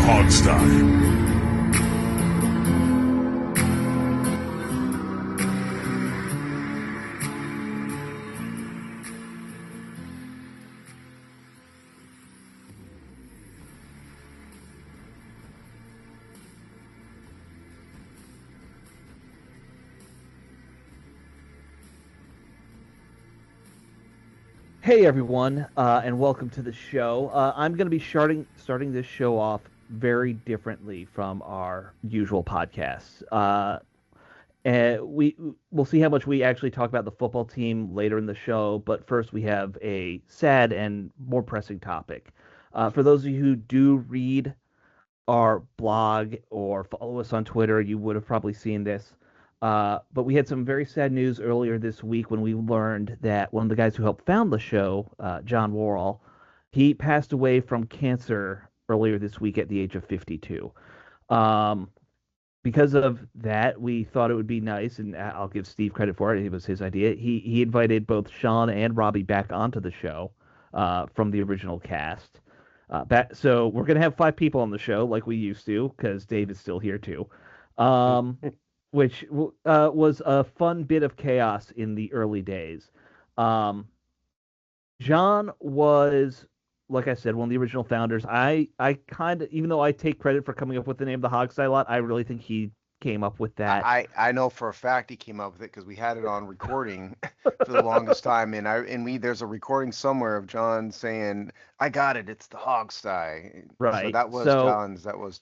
Hogstye. Hey everyone, and welcome to the show. I'm going to be starting this show off very differently from our usual podcasts. And we'll see how much we actually talk about the football team later in the show. But first, we have a sad and more pressing topic. For those of you who do read our blog or follow us on Twitter, you would have probably seen this. But we had some very sad news earlier this week when we learned that one of the guys who helped found the show, John Worrall, he passed away from cancer earlier this week at the age of 52. Um, because of that, we thought it would be nice, and I'll give Steve credit for it. It was his idea. He invited both Sean and Robbie back onto the show from the original cast. So we're gonna have 5 people on the show like we used to, because Dave is still here too. Um, which was a fun bit of chaos in the early days. Um, John was, like I said, one of the original founders. I kind of, even though I take credit for coming up with the name of the Hogstye lot, I really think he came up with that. I know for a fact he came up with it because we had it on recording for the longest time, and there's a recording somewhere of John saying, "I got it, it's the Hogstye." Right. So that was So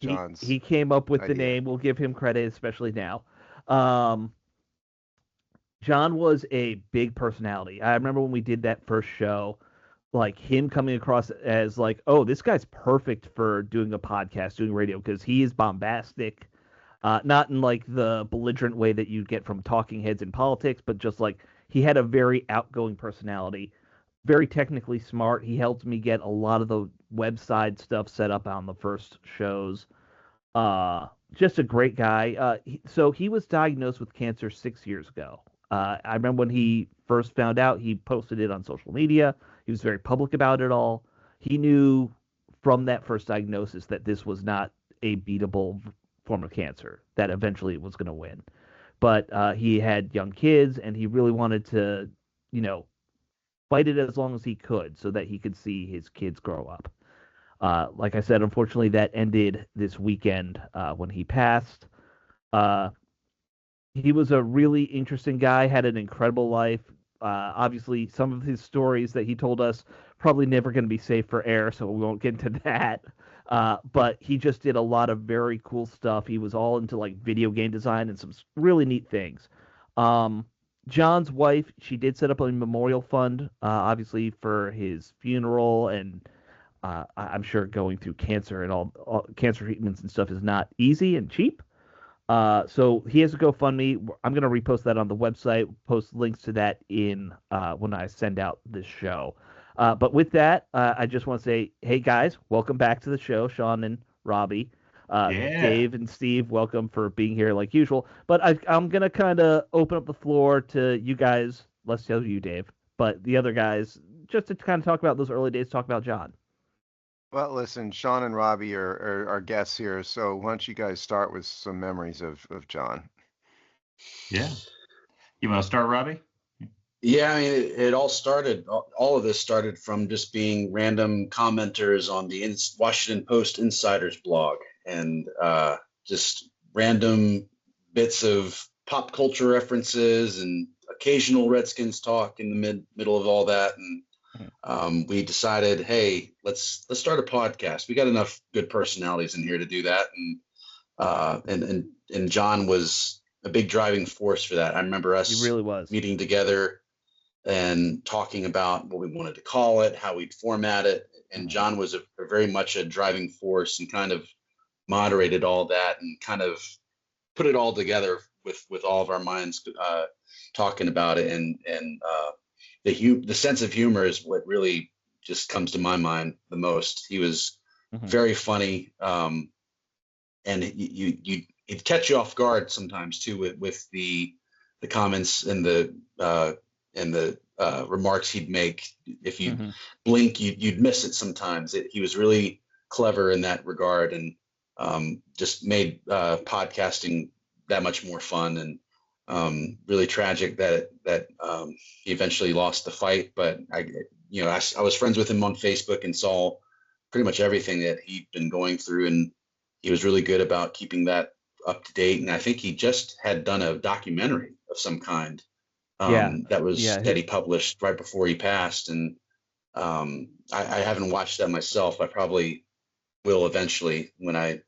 John's he came up with the idea. name. We'll give him credit, especially now. Um, John was a big personality. I remember when we did that first show, like him coming across as like, oh, this guy's perfect for doing a podcast, doing radio, because he is bombastic, not in like the belligerent way that you get from talking heads in politics, but just like he had a very outgoing personality, very technically smart. He helped me get a lot of the website stuff set up on the first shows. Just a great guy. So he was diagnosed with cancer 6 years ago. I remember when he first found out, he posted it on social media. He was very public about it all. He knew from that first diagnosis that this was not a beatable form of cancer, that eventually it was going to win. But he had young kids, and he really wanted to, you know, fight it as long as he could so that he could see his kids grow up. Like I said, unfortunately, that ended this weekend when he passed. Uh, he was a really interesting guy, had an incredible life. Obviously, some of his stories that he told us probably never going to be safe for air, so we won't get into that. But he just did a lot of very cool stuff. He was all into like video game design and some really neat things. Um, John's wife, she did set up a memorial fund, obviously for his funeral, and I'm sure going through cancer and all cancer treatments and stuff is not easy and cheap. So he has a GoFundMe. I'm going to repost that on the website, post links to that in when I send out this show. But with that, I just want to say, hey guys, welcome back to the show, Sean and Robbie. Dave and Steve, welcome for being here like usual. But I'm going to kind of open up the floor to you guys. Let's tell you, Dave. But the other guys, just to kind of talk about those early days, talk about John. Well, listen, Sean and Robbie are our guests here, so why don't you guys start with some memories of John? Yeah. You want to start, Robbie? Yeah, I mean, it all of this started from just being random commenters on the Washington Post Insider's blog, and just random bits of pop culture references and occasional Redskins talk in the middle of all that. And we decided, hey, let's start a podcast. We got enough good personalities in here to do that. And John was a big driving force for that. I remember us He really was meeting together and talking about what we wanted to call it, how we'd format it. And John was a very much a driving force and kind of moderated all that and kind of put it all together with all of our minds talking about it. And the sense of humor is what really just comes to my mind the most. He was very funny, and it'd catch you off guard sometimes too with the comments and the remarks he'd make. If you blink, you'd miss it sometimes. He was really clever in that regard, and just made podcasting that much more fun. And really tragic that he eventually lost the fight. But I was friends with him on Facebook and saw pretty much everything that he'd been going through, and he was really good about keeping that up to date. And I think he just had done a documentary of some kind that he published right before he passed. And I haven't watched that myself. I probably will eventually when I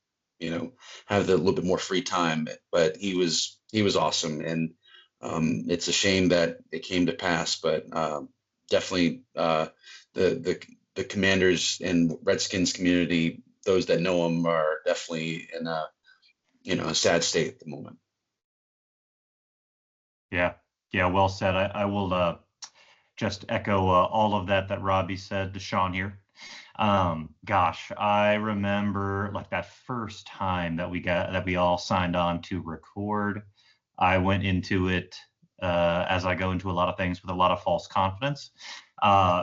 have a little bit more free time. But he was awesome, and it's a shame that it came to pass. But definitely the Commanders and Redskins community, those that know him, are definitely in a sad state at the moment. Yeah, well said. I will just echo all of that Robbie said to Sean here. Gosh, I remember like that first time that we all signed on to record. I went into it as I go into a lot of things with a lot of false confidence,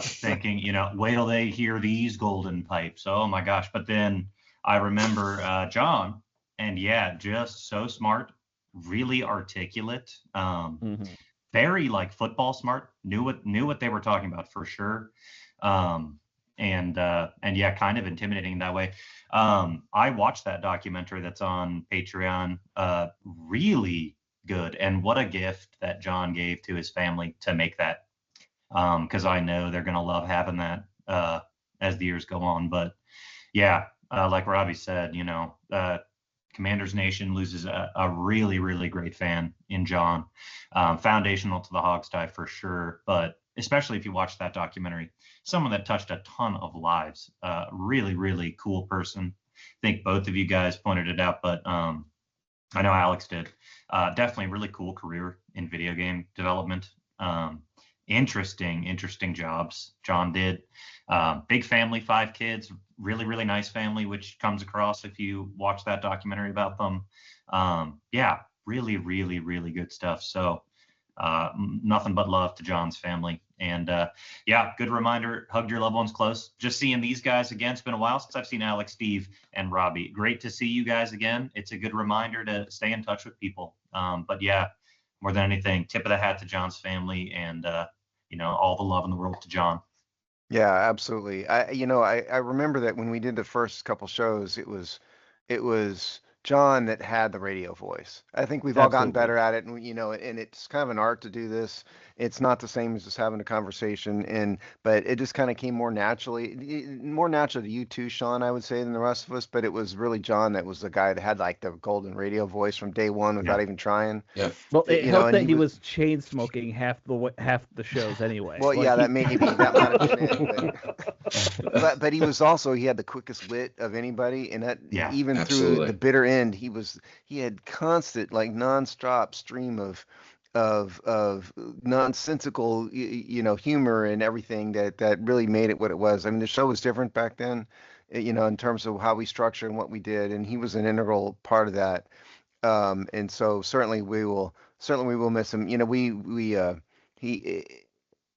thinking, wait till they hear these golden pipes. Oh my gosh. But then I remember John, and just so smart, really articulate, very like football smart, knew what they were talking about for sure. And kind of intimidating that way. I watched that documentary that's on Patreon. Really good, and what a gift that John gave to his family to make that. Because I know they're gonna love having that as the years go on. But like Robbie said, Commanders Nation loses a really, really great fan in John. Foundational to the Hogs tie for sure, but especially if you watch that documentary, someone that touched a ton of lives. Really, really cool person. I think both of you guys pointed it out, but I know Alex did. Definitely really cool career in video game development. Interesting jobs John did. Big family, 5 kids, really, really nice family, which comes across if you watch that documentary about them. Really, really, really good stuff. So nothing but love to John's family. And good reminder, hug your loved ones close. Just seeing these guys again, it's been a while since I've seen Alex, Steve, and Robbie. Great to see you guys again. It's a good reminder to stay in touch with people. More than anything, tip of the hat to John's family, and all the love in the world to John. Yeah, absolutely. I remember that when we did the first couple shows, it was John that had the radio voice. I think we've all gotten better at it, and and it's kind of an art to do this. It's not the same as just having a conversation, but it just kind of came more naturally to you too, Sean, I would say, than the rest of us. But it was really John that was the guy that had like the golden radio voice from day one without even trying. Yeah. Well, it helped that he was chain smoking half the shows anyway. Well, that might have been it. But he was also, he had the quickest wit of anybody, and that even absolutely. through the bitter end, he had constant, like, nonstop stream of nonsensical humor and everything that really made it what it was. I mean, the show was different back then, in terms of how we structured and what we did, and he was an integral part of that. And so certainly we will miss him.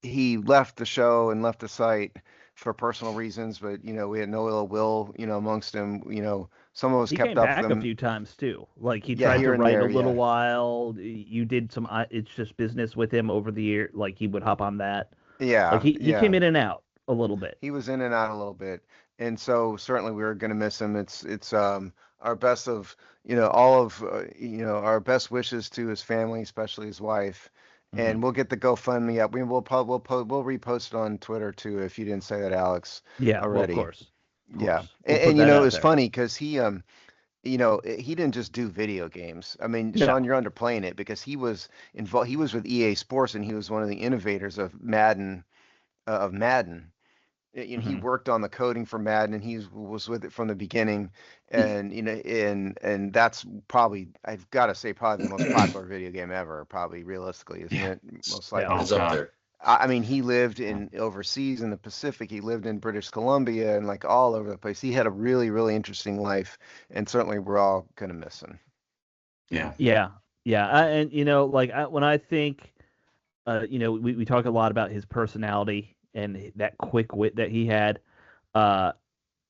He left the show and left the site for personal reasons, but we had no ill will amongst him. Some of us he kept came up back with him a few times too. Like he tried to write a little while. You did some It's Just Business with him over the year. Like he would hop on that. Like he came in and out a little bit. He was in and out a little bit, and so certainly we were going to miss him. It's our best of all of our best wishes to his family, especially his wife. And we'll get the GoFundMe up. We'll repost it on Twitter too, if you didn't say that, Alex. Yeah, already. Well, of course. Yeah, and it was funny because he he didn't just do video games. I mean, Sean, you're underplaying it, because he was involved. He was with EA Sports, and he was one of the innovators of Madden. He worked on the coding for Madden, and he was with it from the beginning. And and that's probably, I've got to say, probably the most popular video game ever. Probably, realistically, isn't it? Most likely, it's up there. I mean, he lived overseas in the Pacific. He lived in British Columbia and like all over the place. He had a really, really interesting life, and certainly we're all gonna miss him. Yeah. When I think, we talk a lot about his personality and that quick wit that he had.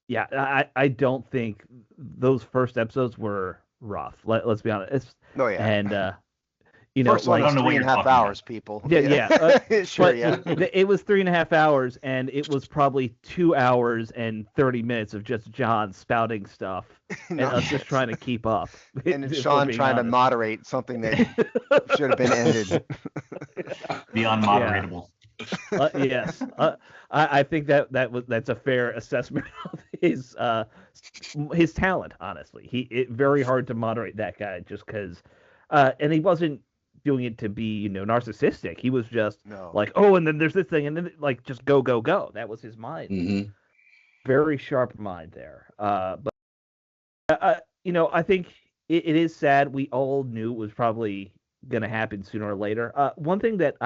Yeah, I don't think those first episodes were rough. Let's be honest. Oh yeah. And First one I like was don't know what three and you're a half talking about. hours, people. yeah. Sure, But yeah. it was 3.5 hours, and it was probably 2 hours and 30 minutes of just John spouting stuff and us just Nonsense. trying to keep up. And it's If we're Sean being trying to honest. moderate something that should have been ended. The unmoderatable. Yes, I think that's a fair assessment of his talent. Honestly, very hard to moderate that guy just because, and he wasn't doing it to be narcissistic. He was just No. like, oh, and then there's this thing, and then like just go go go. That was his mind. Mm-hmm. Very sharp mind there. But I think it is sad. We all knew it was probably going to happen sooner or later. One thing that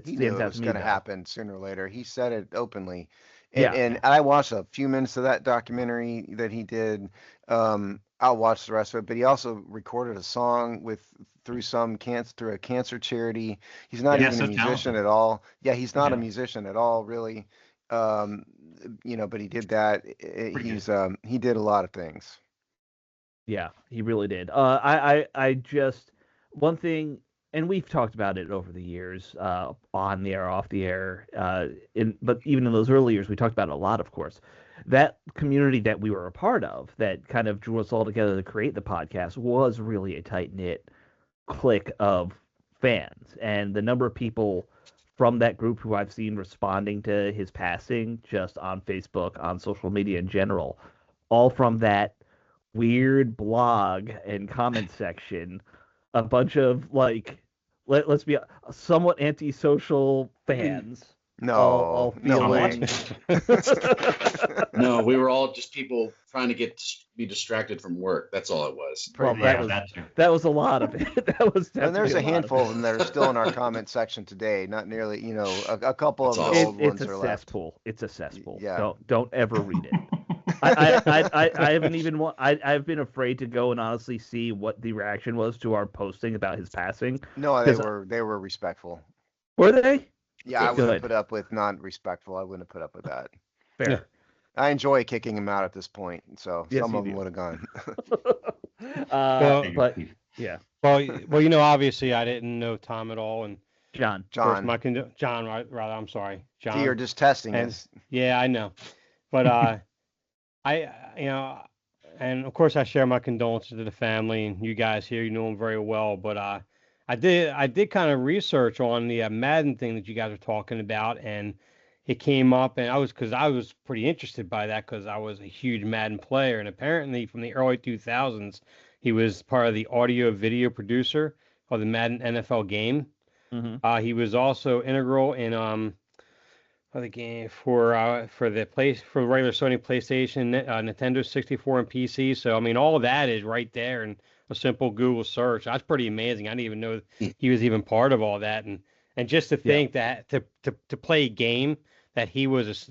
He knew stands it out was to me going to though. happen sooner or later. He said it openly. And Yeah, and I watched a few minutes of that documentary that he did. I'll watch the rest of it, but he also recorded a song through a cancer charity. He's not yeah, Yeah, even a so musician talented. at all. Yeah, he's not a Yeah, musician at all, really. Um, but he did that. pretty good. He did a lot of things. yeah. He really did. I just one thing, and we've talked about it over the years, on the air, off the air, but even in those early years, we talked about it a lot, of course. That community that we were a part of, that kind of drew us all together to create the podcast, was really a tight knit clique of fans, and the number of people from that group who I've seen responding to his passing just on Facebook, on social media in general, all from that weird blog and comment section, a bunch of like let's be somewhat antisocial fans all No, no Sean, feeling way. No, we were all just people trying to be distracted from work. That's all it was. well Pretty that much. Yeah, was that too. that was a lot of it. That was And definitely there's a a lot of handful of it. them that are still in our comment section today. Not nearly, a couple That's of the awesome. old It's ones a are left. cesspool. It's a cesspool. Yeah. Don't ever read it. I haven't even I've been afraid to go and honestly see what the reaction was to our posting about his passing. No, Because they were respectful. were they? Yeah, I Good. wouldn't have Good. put up with not respectful. I wouldn't have put up with that. Fair. I enjoy kicking him out at this point, so Yes, some you of them do. would have gone. Well, But yeah, well, obviously I didn't know Tom at all, and John. first John, John, rather, I'm sorry, see, you're John, just testing and us. yeah, I know, but I, and of course I share my condolences to the family and you guys here, you know him very well, but I did kind of research on the Madden thing that you guys were talking about, and it came up, and because I was pretty interested by that because I was a huge Madden player, and apparently from the early 2000s, he was part of the audio video producer of the Madden NFL game. Hmm. He was also integral in for the game for the regular Sony PlayStation, Nintendo 64, and PC. So I mean, all of that is right there in a simple Google search. That's pretty amazing. I didn't even know he was even part of all that, and just to Yeah. think that to play a game that he was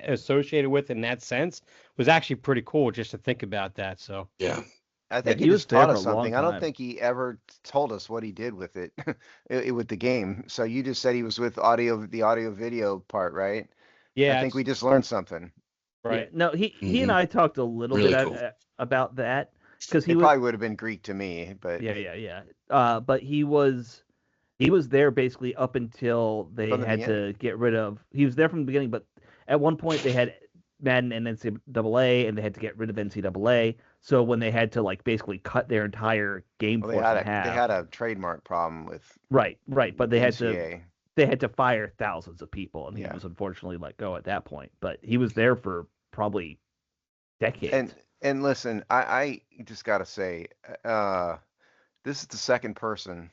associated with in that sense was actually pretty cool. Just to think about that. So Yeah. I think he he was just there taught for us a long something. I don't time. think he ever told us what he did with it, with the game. So you just said he was with the audio video part, right? I yeah, think we it's just learned something. Yeah. right. No, he and Hmm. I talked a little Really bit cool. about that because he It was. probably would have been Greek to me, but Yeah. But he was there basically up until they from the had to beginning. get rid of. He was there from the beginning, but at one point they had Madden and NCAA, and they had to get rid of NCAA. So when they had to like basically cut their entire game Well, force in they half, had a trademark problem with right, but they had to NCAA. fire thousands of people, and he Yeah. was unfortunately let go at that point. But he was there for probably decades. And listen, I just gotta say, this is the second person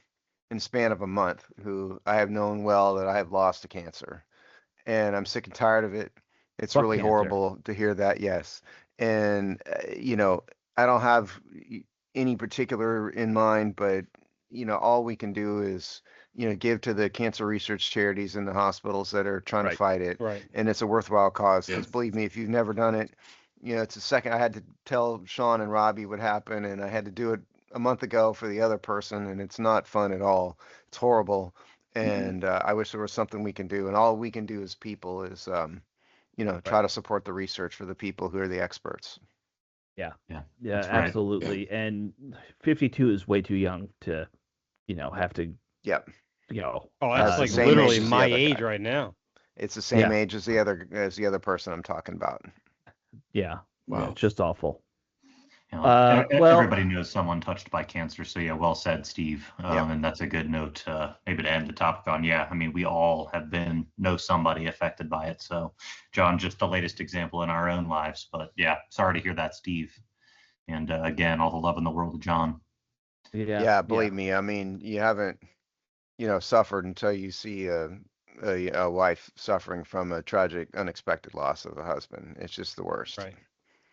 in span of a month who I have known well that I have lost to cancer, and I'm sick and tired of it. It's Fuck really cancer. horrible to hear that, yes. And I don't have any particular in mind, but all we can do is give to the cancer research charities and the hospitals that are trying to Right. fight it, Right. and it's a worthwhile cause. Yeah. Because believe me, if you've never done it, it's a second. I had to tell Sean and Robbie what happened, and I had to do it a month ago for the other person, and it's not fun at all. It's horrible, and I wish there was something we can do. And all we can do as people is, try to support the research for the people who are the experts. Yeah, that's right. absolutely. And 52 is way too young to, have to Yep. Oh, that's the like same literally age as the my other age guy. right now. It's the same age as the other person I'm talking about. Yeah. Wow. Yeah, it's just awful. Well, everybody knows someone touched by cancer, so yeah, well said, Steve. Yep. And that's a good note maybe to end the topic on. Yeah, I mean, we all know somebody affected by it. So, John, just the latest example in our own lives. But yeah, sorry to hear that, Steve. And again, all the love in the world to John. Yeah, believe me. I mean, you haven't, suffered until you see a wife suffering from a tragic, unexpected loss of a husband. It's just the worst. Right.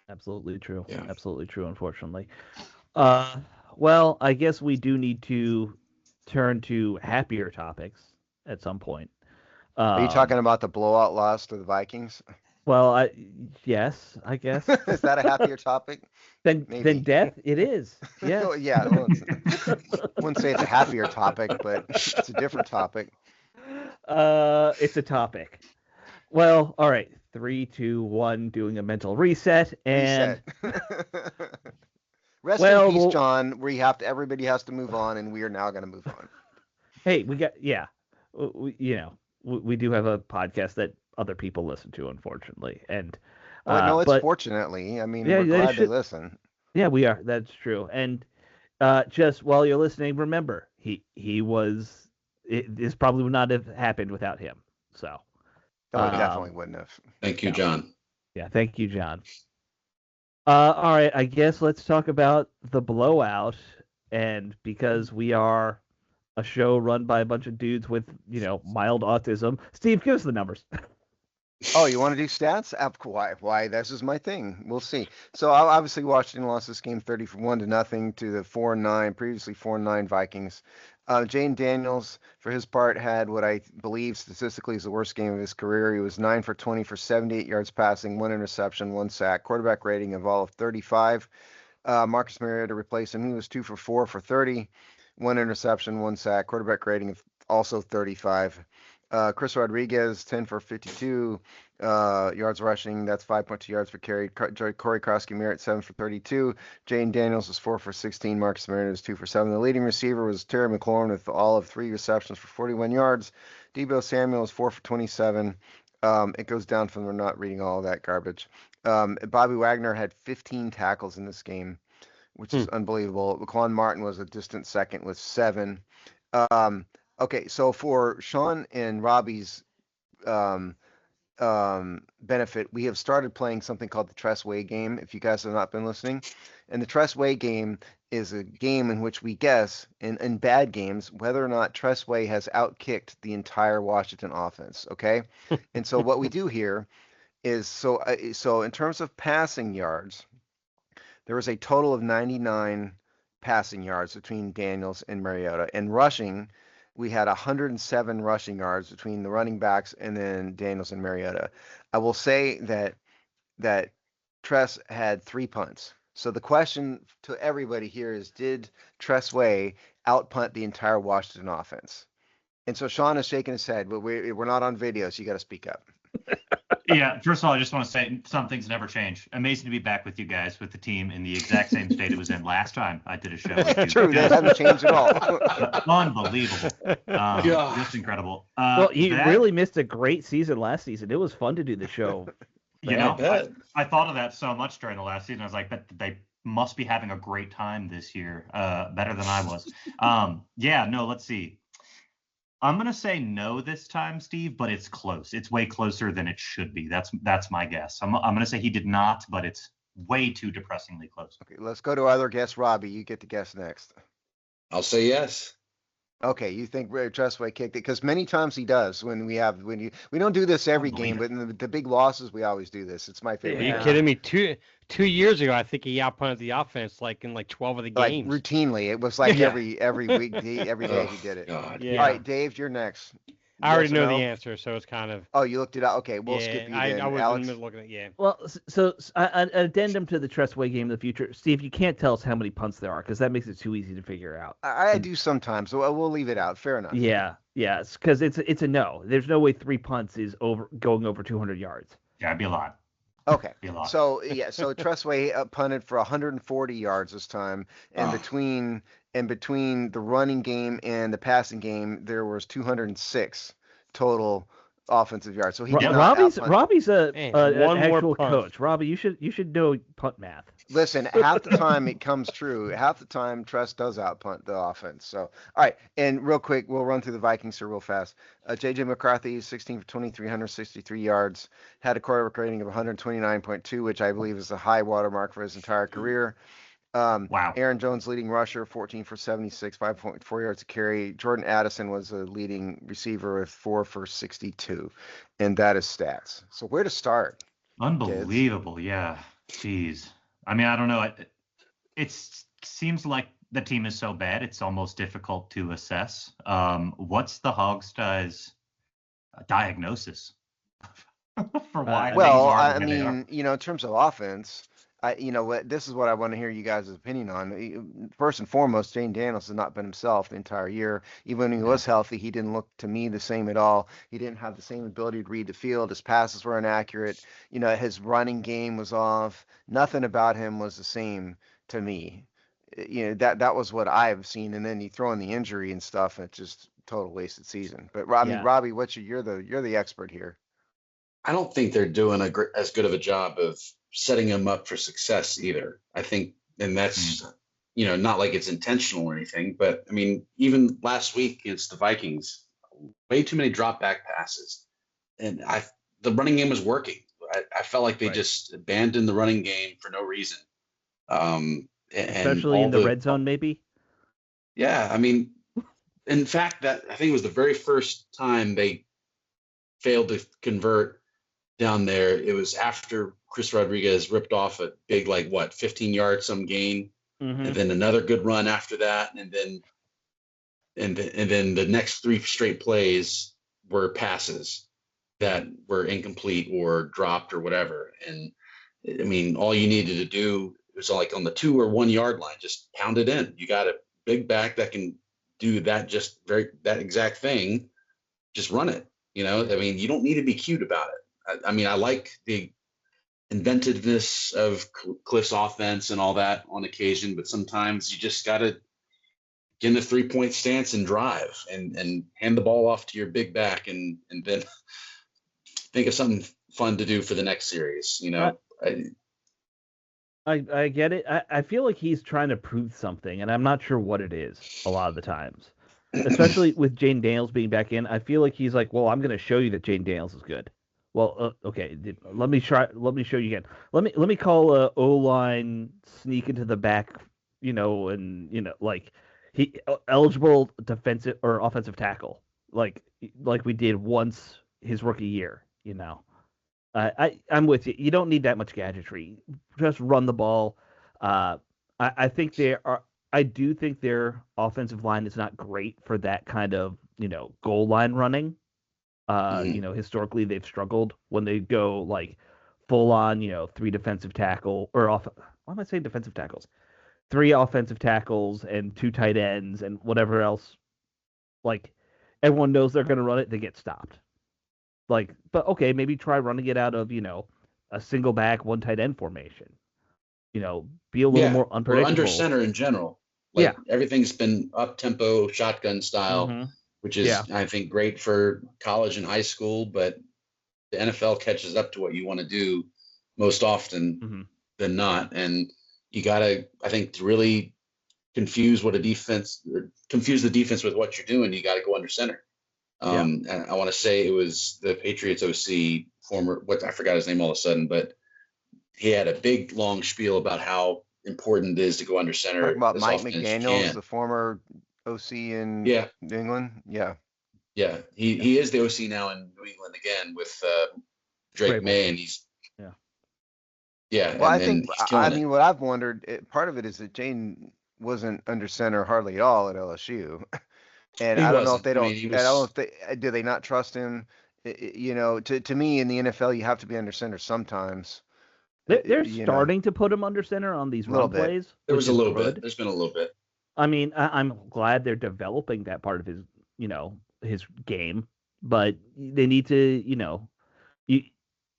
Absolutely true. Yeah. Absolutely true, unfortunately. Well, I guess we do need to turn to happier topics at some point. Are you talking about the blowout loss to the Vikings? Well, yes, I guess. Is that a happier topic? Then Maybe. death, it is. Yes. Well, yeah. Well, wouldn't say it's a happier topic, but it's a different topic. It's a topic. Well, all right. 3, 2, 1, doing a mental reset, and Rest in peace, John. Everybody has to move on, and we are now going to move on. Hey, we do have a podcast that other people listen to, unfortunately, and no, it's fortunately. I mean, we're glad they listen. Yeah, we are. That's true. And just while you're listening, remember this probably would not have happened without him. So. Oh, it definitely wouldn't have. Thank you, John. Yeah, thank you, John. All right, I guess let's talk about the blowout. And because we are a show run by a bunch of dudes with, mild autism, Steve, give us the numbers. Oh, you want to do stats? Why? This is my thing. We'll see. So obviously Washington lost this game 31-0 to the 4-9, previously 4-9 Vikings. Jane Daniels, for his part, had what I believe statistically is the worst game of his career. He was 9 for 20 for 78 yards passing, 1 interception, 1 sack, quarterback rating of all of 35. Marcus Mariota replaced him. He was 2 for 4 for 30, 1 interception, 1 sack, quarterback rating of also 35. Chris Rodriguez, 10 for 52 yards rushing. That's 5.2 yards per carry. Corey Krosky-Merritt, 7 for 32. Jane Daniels was 4 for 16. Marcus Mariota was 2 for 7. The leading receiver was Terry McLaurin with all of 3 receptions for 41 yards. Deebo Samuel was 4 for 27. It goes down from we're not reading all of that garbage. Bobby Wagner had 15 tackles in this game, which is unbelievable. Laquan Martin was a distant second with 7. Okay, so for Sean and Robbie's benefit, we have started playing something called the Tress Way game, if you guys have not been listening. And the Tress Way game is a game in which we guess, in bad games, whether or not Tress Way has outkicked the entire Washington offense, okay? And so what we do here is, so in terms of passing yards, there was a total of 99 passing yards between Daniels and Mariota. And rushing, we had 107 rushing yards between the running backs and then Daniels and Mariota. I will say that Tress had 3 punts. So the question to everybody here is, did Tress Way outpunt the entire Washington offense? And so Sean is shaking his head, but we're not on video, so you got to speak up. Yeah, first of all, I just want to say some things never change. Amazing to be back with you guys, with the team in the exact same state it was in last time I did a show with you. True, that hasn't changed at all. Unbelievable. Just incredible. Well, you really missed a great season last season. It was fun to do the show. I thought of that so much during the last season. I was like, they must be having a great time this year, better than I was. Let's see. I'm going to say no this time, Steve, but it's close. It's way closer than it should be. That's my guess. I'm going to say he did not, but it's way too depressingly clwe Okay, let's go to our other guest, Robbie. You get to guess next. I'll say yes. Okay, you think Tressway kicked it? Because many times he does. We don't do this every game, but in the big losses, we always do this. It's my favorite. Are you kidding me? Two years ago, I think he outpunted the offense in 12 of the games. Like routinely, it was like every week, every day he did it. God. Yeah. All right, Dave, you're next. I already know the answer, so it's kind of. Oh, you looked it up. Okay, we'll skip you then. I was Alex? in the middle looking at it. Yeah. Well, so an addendum to the Tressway game in the future. Steve, you can't tell us how many punts there are because that makes it too easy to figure out. I do sometimes, so we'll leave it out. Fair enough. Yeah, because it's a no. There's no way 3 punts is going over 200 yards. Yeah, it'd be a lot. Okay. Be a lot. So Tressway punted for 140 yards this time, and Oh, between the running game and the passing game, there was 206 total offensive yards. So he did Yep. not Robbie's outpunt. Robbie's Man, an one more actual punt. coach. Robbie, you should know punt math. Listen, half the time it comes true. Half the time, Tress does outpunt the offense. So, all right, and real quick, we'll run through the Vikings here real fast. J.J. McCarthy, 16 for 23, 163 yards, had a quarterback rating of 129.2, which I believe is the high watermark for his entire career. wow. Aaron Jones, leading rusher, 14 for 76, 5.4 yards a carry. Jordan Addison was a leading receiver with 4 for 62, and that is stats. So, where to start, kids? Unbelievable. Yeah. Jeez. I mean, I don't know. It seems like the team is so bad, it's almost difficult to assess. What's the Hogstyes diagnosis for why things Well, are I the way they are? mean, in terms of offense, this is what I want to hear you guys' opinion on. First and foremost, Jane Daniels has not been himself the entire year. Even when he Yeah. was healthy, he didn't look to me the same at all. He didn't have the same ability to read the field. His passes were inaccurate. His running game was off. Nothing about him was the same to me. That was what I've seen. And then you throw in the injury and stuff, and it's just total wasted season. But I mean, Yeah. Robbie, you're the expert here. I don't think they're doing as good of a job of setting him up for success either. I think, and that's, not like it's intentional or anything, but I mean, even last week against the Vikings, way too many drop back passes. And the running game was working. I felt like they Right. just abandoned the running game for no reason. And Especially all in the red zone, maybe. Yeah, I mean, in fact, that I think it was the very first time they failed to convert down there. It was after Chris Rodriguez ripped off a big, 15-yard some gain, Mm-hmm. and then another good run after that, and then the next three straight plays were passes that were incomplete or dropped or whatever. And I mean, all you needed to do was like on the 2 or 1 yard line, just pound it in. You got a big back that can do that, that exact thing. Just run it. I mean, you don't need to be cute about it. I mean, I like the inventiveness of Cliff's offense and all that on occasion, but sometimes you just got to get in a 3-point stance and drive and hand the ball off to your big back and then think of something fun to do for the next series. I get it. I feel like he's trying to prove something, and I'm not sure what it is a lot of the times. Especially with Jane Daniels being back in, I feel like he's like, well, I'm going to show you that Jane Daniels is good. Well, okay, let me try. Let me show you again. Let me call O-line sneak into the back, like he eligible defensive or offensive tackle, like we did once his rookie year. I'm with you. You don't need that much gadgetry. Just run the ball. I think I do think their offensive line is not great for that kind of goal line running. Historically they've struggled when they go like full on 3 defensive tackle or off. Why am I saying defensive tackles? 3 offensive tackles and 2 tight ends and whatever else. Like everyone knows they're going to run it. They get stopped. But okay, maybe try running it out of, a single back, 1 tight end formation. Be a little more unpredictable. Or under center in general. Everything's been up tempo, shotgun style, Mm-hmm. which is, I think, great for college and high school, but the NFL catches up to what you want to do most often than not. And you got to, I think, to really confuse the defense with what you're doing, you got to go under center. And I want to say it was the Patriots OC, I forgot his name all of a sudden, but he had a big long spiel about how important it is to go under center. Talking about Mike McDaniels, the former OC in New England. Yeah. Yeah. He is the OC now in New England again with Drake May, and he's Well, I mean, what I've wondered, part of it is that Jane wasn't under center hardly at all at LSU. And I don't know if they don't. I don't know if do they not trust him. To me in the NFL, you have to be under center sometimes. They're starting to put him under center on these run plays. There was a little bit. There's been a little bit. I mean, I'm glad they're developing that part of his, his game, but they need to, you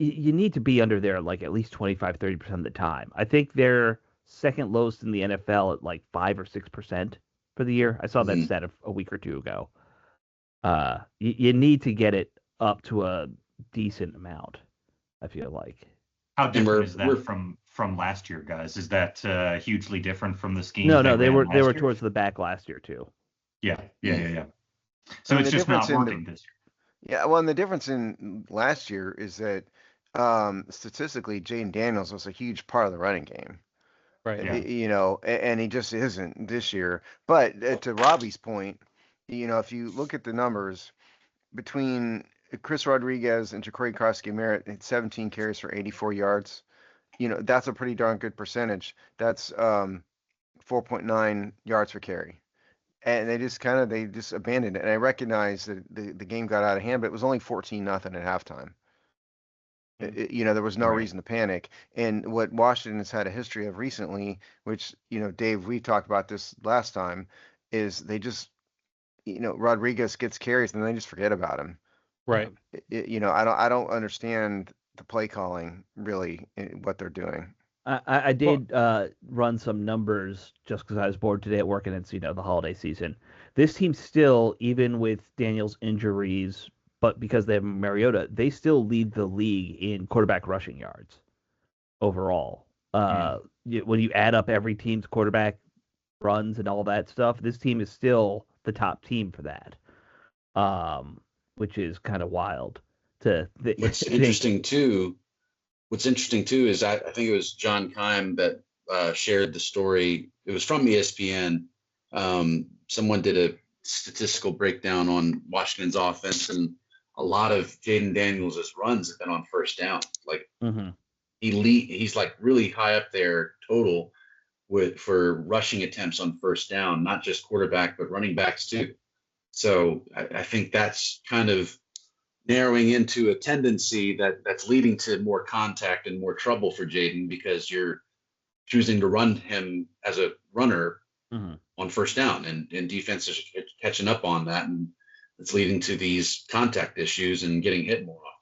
you need to be under there like at least 25-30% of the time. I think they're second lowest in the NFL at like 5 or 6% for the year. I saw that Mhm. stat a week or two ago. You need to get it up to a decent amount, I feel like. How And different is that we're from last year, guys? Is that hugely different from the schemes No, they they ran were last year? towards the back last year too. Yeah. I So mean, it's the just difference not in the working this yeah, well, and the difference in last year is that statistically, Jaden Daniels was a huge part of the running game. Right. Yeah. You know, and he just isn't this year. But to Robbie's point, you know, if you look at the numbers between Chris Rodriguez and Ja'Cory Carski-Merritt, had 17 carries for 84 yards. You know, that's a pretty darn good percentage. That's 4.9 yards per carry. And they just abandoned it. And I recognize that the game got out of hand, but it was only 14-0 at halftime. You know, there was no Right. reason to panic. And what Washington has had a history of recently, which, you know, Dave, we talked about this last time, is they just, you know, Rodriguez gets carries and they just forget about him. Right. You know, I don't understand the play calling really what they're doing. I Well, did run some numbers just because I was bored today at work and it's the holiday season. This team still, even with Daniel's injuries, but because they have Mariota, they still lead the league in quarterback rushing yards overall. Mm. When you add up every team's quarterback runs and all that stuff, this team is still the top team for that. Um, which is kind of wild to what's think. What's interesting too is I think it was John Keim that shared the story. It was from ESPN. Someone did a statistical breakdown on Washington's offense, and a lot of Jaden Daniels' runs have been on first down. Like Mhm. he's like really high up there total for rushing attempts on first down, not just quarterback but running backs too. So I think that's kind of narrowing into a tendency that's leading to more contact and more trouble for Jaden because you're choosing to run him as a runner Mhm. on first down, and defense is catching up on that, and it's leading to these contact issues and getting hit more often.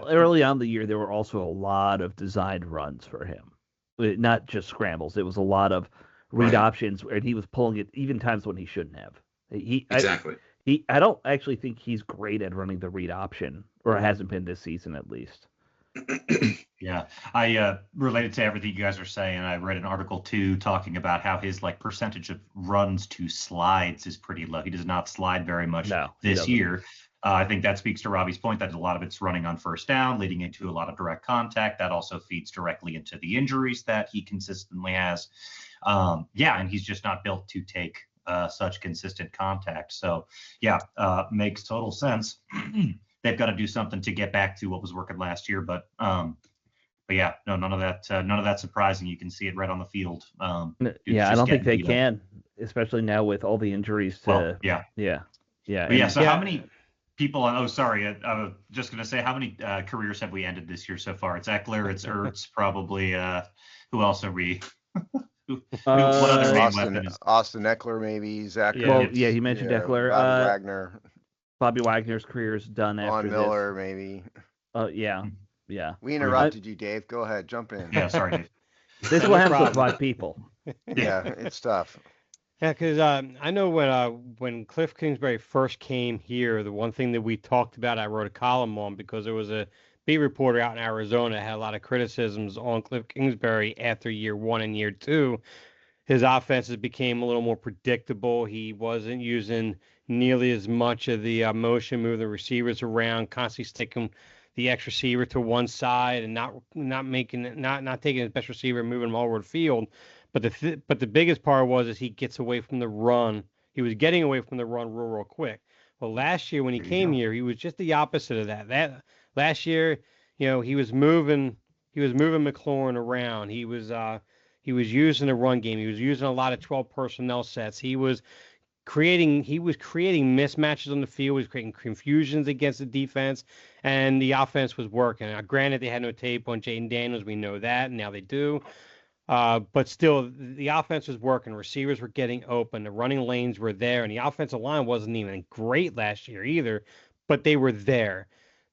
Early on in the year, there were also a lot of designed runs for him, not just scrambles. It was a lot of read Right. options, and he was pulling it even times when he shouldn't have. Exactly. I don't actually think he's great at running the read option, or hasn't been this season at least. Yeah, I related to everything you guys are saying. I read an article too talking about how his like percentage of runs to slides is pretty low. He does not slide very much No, he this doesn't. year. I think that speaks to Robbie's point that a lot of it's running on first down, leading into a lot of direct contact. That also feeds directly into the injuries that he consistently has. Yeah, and he's just not built to take such consistent contact. So yeah, makes total sense. They've got to do something to get back to what was working last year, but yeah, no, none of that surprising. You can see it right on the field. Dude's Yeah, I just don't think getting they beat up. can, especially now with all the injuries to. Well, yeah, Yeah. but yeah. And So yeah. how many people? Oh, sorry, I was just gonna say how many careers have we ended this year so far? It's Eckler, it's Ertz, probably. Who else are we? What other main weapon is? Austin Eckler, maybe Zach Yeah. well, Ertz, yeah, he mentioned yeah, Eckler. Bobby Wagner, Bobby Wagner's career is done Von after Miller, this. maybe. Yeah. We Rudy. interrupted you, Dave. Go ahead, jump in. Yeah, sorry, Dave. This is No what happens with problem. 5 people. Yeah, it's tough. Yeah, because I know when Cliff Kingsbury first came here, the one thing that we talked about, I wrote a column on because there was a beat reporter out in Arizona that had a lot of criticisms on Cliff Kingsbury after year one and year two. His offenses became a little more predictable. He wasn't using nearly as much of the motion, moving the receivers around, constantly sticking the X receiver to one side and not taking his best receiver and moving him all over the field. But the biggest part was is he gets away from the run. He was getting away from the run real quick. Well, last year when he There you came go. here, he was just the opposite of that. That last year, he was moving McLaurin around. He was using the run game. He was using a lot of 12 personnel sets. He was creating mismatches on the field. He was creating confusions against the defense, and the offense was working. Now, granted, they had no tape on Jaden Daniels. We know that, and now they do. But still, the offense was working. Receivers were getting open. The running lanes were there, and the offensive line wasn't even great last year either, but they were there.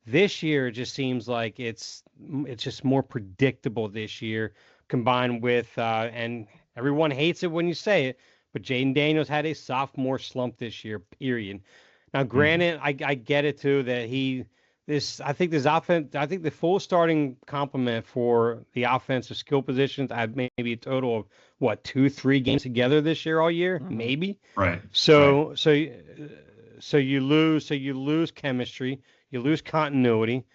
This year, it just seems like it's just more predictable this year, combined with and everyone hates it when you say it, but Jaden Daniels had a sophomore slump this year. Period. Now, granted, I get it too that I think this offense, I think the full starting complement for the offensive skill positions, I have maybe a total of what 2-3 games together this year all year, maybe. Right. So you lose chemistry, you lose continuity,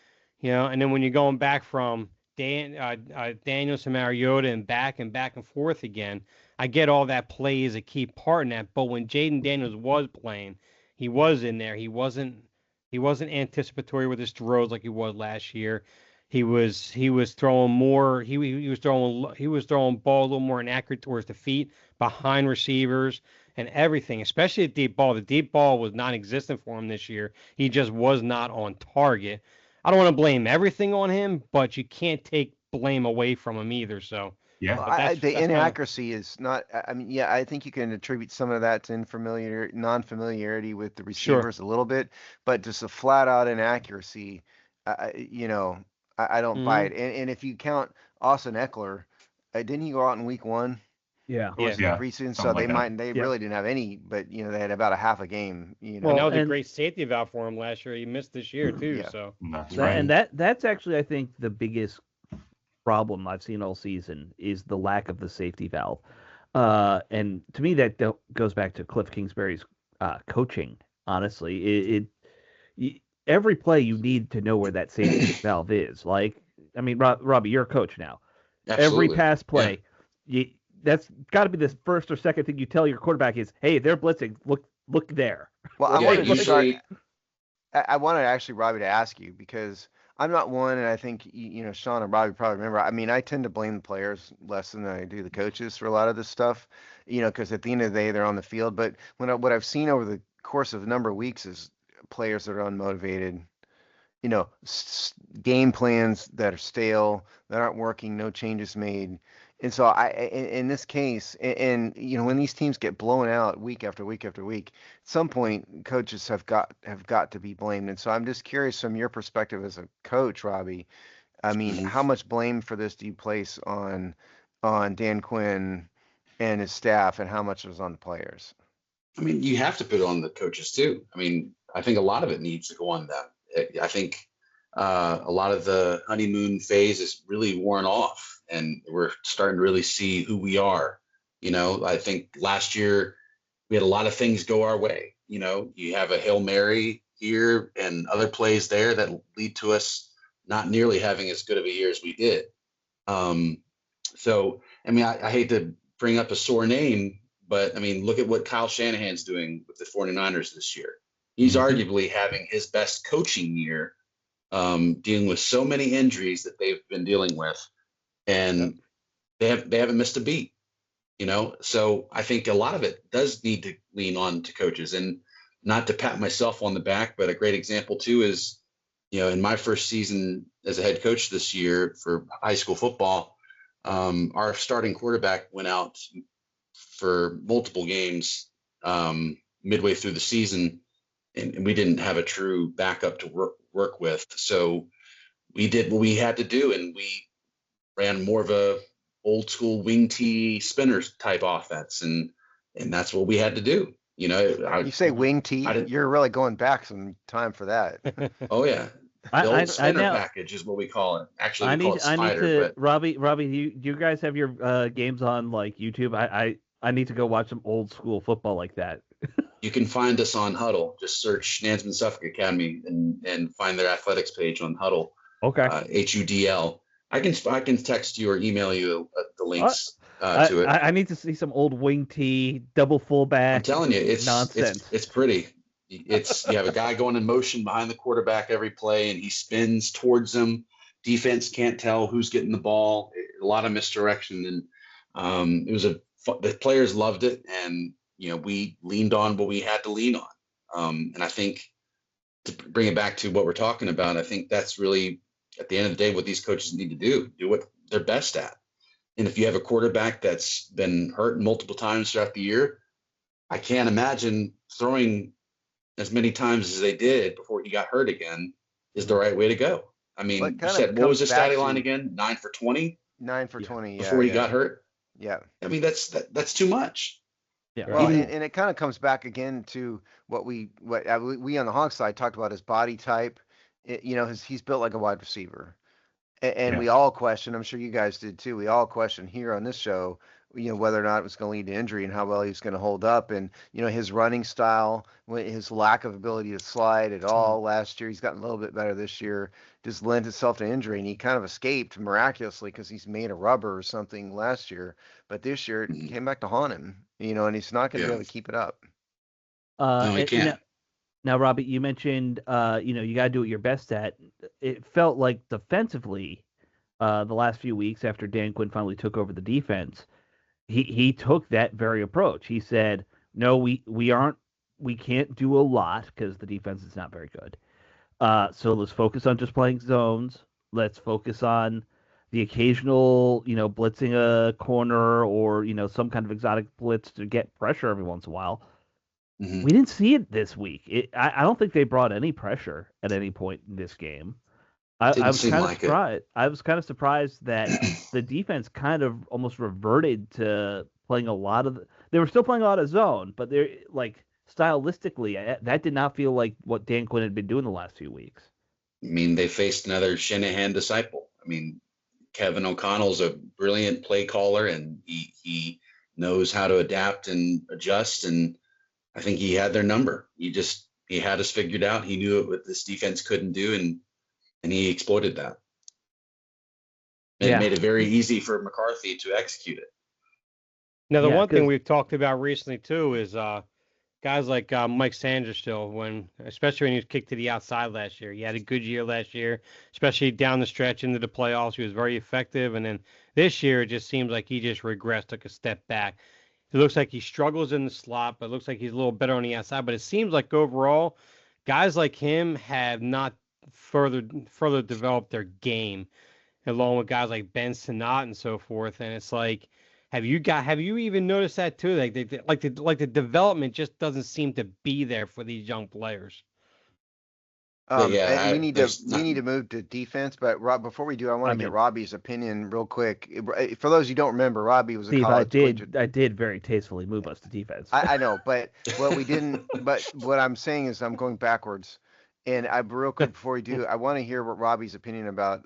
and then when you're going back from Daniels to Mariota and back and forth again, I get all that plays a key part in that. But when Jaden Daniels was playing, he was in there. He wasn't anticipatory with his throws like he was last year. He was throwing more. He was throwing ball a little more inaccurate towards the feet, behind receivers, and everything. Especially at deep ball. The deep ball was non-existent for him this year. He just was not on target. I don't want to blame everything on him, but you can't take blame away from him either. So Yeah. Well, but that's the kind of inaccuracy is not. I mean, yeah, I think you can attribute some of that to non-familiarity with the sure. receivers a little bit, but just a flat-out inaccuracy, I don't buy Hmm. it. And if you count Austin Eckler, didn't he go out in week 1, Yeah. or Yeah. was it the Yeah. preseason? So Something like that. they Yep. really didn't have any, but they had about a half a game. And that Well, was a and great safety valve for him last year. He missed this year too. Yeah. So That's that, right. and that's actually, I think, the biggest problem I've seen all season is the lack of the safety valve. And to me, that goes back to Cliff Kingsbury's coaching. Honestly, every play you need to know where that safety valve is. Like, I mean, Robbie, you're a coach now. Every Absolutely. pass Yeah. play, that's got to be the first or second thing you tell your quarterback is, "Hey, they're blitzing. Look there." Well, I Yeah, wanted to start. usually, I wanted actually Robbie to ask you because I'm not one, and I think Sean and Robbie probably remember. I mean, I tend to blame the players less than I do the coaches for a lot of this stuff, because at the end of the day they're on the field. But what I've seen over the course of a number of weeks is players that are unmotivated, game plans that are stale, that aren't working, no changes made. And so in this case, and when these teams get blown out week after week after week, at some point coaches have got to be blamed. And so I'm just curious from your perspective as a coach, Robbie. I mean, Mhm. how much blame for this do you place on Dan Quinn and his staff, and how much is on the players? I mean, you have to put it on the coaches too. I mean, I think a lot of it needs to go on them. I think a lot of the honeymoon phase is really worn off, and we're starting to really see who we are. I think last year we had a lot of things go our way. You have a Hail Mary here and other plays there that lead to us not nearly having as good of a year as we did. Um, so, I mean, I hate to bring up a sore name, but I mean, look at what Kyle Shanahan's doing with the 49ers this year. He's Mhm. arguably having his best coaching year, dealing with so many injuries that they've been dealing with, Yep. and they haven't missed a beat. So I think a lot of it does need to lean on to coaches, and not to pat myself on the back, but a great example too is, in my first season as a head coach this year for high school football, our starting quarterback went out for multiple games midway through the season, and we didn't have a true backup to work with. So we did what we had to do, and we ran more of a old school wing T spinners type offense, and that's what we had to do. You say Mhm. wing I T, didn't. you're really going back some time for that. Oh yeah, I the I, old I spinner now package is what we call it. Actually, I we call need it I need spider, to but Robbie. Do you guys have your games on like YouTube? I need to go watch some old school football like that. you can find us on Huddle. Just search Nansman Suffolk Academy and find their athletics page on Huddle. Okay. HUDL. I can text you or email you the Uh, links I, to it. I need to see some old wing tee, double I'm fullback telling you, nonsense. it's pretty. You have a guy going in motion behind the quarterback every play, and he spins towards them. Defense can't tell who's getting the ball. A lot of misdirection, and it was the players loved it, and we leaned on what we had to lean on. And I think to bring it back to what we're talking about, I think that's really at the end of the day what these coaches need to do what they're best at. And if you have a quarterback that's been hurt multiple times throughout the year, I can't imagine throwing as many times as they did before he got hurt again. is the right way to go. I Well, mean, it you kind of said what was comes his back stat line to again? 9 for 20 9 for Yeah. 20. Yeah, before he yeah, got hurt. yeah. I mean, that's too much. Yeah. Well, Even and it kind of comes back again to what we on the Hawks side talked about, his body type. He's built like a wide receiver. And Yeah. we all question, I'm sure you guys did too, we all question here on this show, whether or not it was going to lead to injury and how well he was going to hold up. And, his running style, his lack of ability to slide at all last year, he's gotten a little bit better this year, just lent itself to injury. And he kind of escaped miraculously because he's made of rubber or something last year. But this year it came back to haunt him, and he's not going to be Yeah. able to keep it up. No, he can't. Now, Robbie, you mentioned, you got to do what you're best at. It felt like defensively, the last few weeks after Dan Quinn finally took over the defense, he took that very approach. He said, "No, we can't do a lot because the defense is not very good. So let's focus on just playing zones. Let's focus on the occasional, blitzing a corner or some kind of exotic blitz to get pressure every once in a while." Mhm. We didn't see it this week. I don't think they brought any pressure at any point in this game. I Didn't was seem kind of like it. surprised. I was kind of surprised that the defense kind of almost reverted to playing a lot of. They were still playing a lot of zone, but they're like stylistically, that did not feel like what Dan Quinn had been doing the last few weeks. I mean, they faced another Shanahan disciple. I mean, Kevin O'Connell's a brilliant play caller, and he knows how to adapt and adjust. And I think he had their number. He had us figured out. He knew what this defense couldn't do, and he exploited that. It Yeah. made it very easy for McCarthy to execute it. Now, the Yeah, one thing 'cause- we've talked about recently too is guys like Mike Sanders still, especially when he was kicked to the outside last year. He had a good year last year, especially down the stretch into the playoffs. He was very effective, and then this year it just seems like he just regressed, took a step back. It looks like he struggles in the slot, but it looks like he's a little better on the outside. But it seems like overall, guys like him have not further developed their game, along with guys like Ben Sinnott and so forth. And it's like, have you even noticed that too? Like the development just doesn't seem to be there for these young players. But yeah, And we need to there's nothing. move to defense. But Rob, before we do, I want I to get mean- Robbie's opinion real quick. For those you don't remember, Robbie was a Steve, college collegiate. I did very tastefully move us to defense. I know, but what we didn't. But what I'm saying is I'm going backwards. And real quick before we do, I want to hear what Robbie's opinion about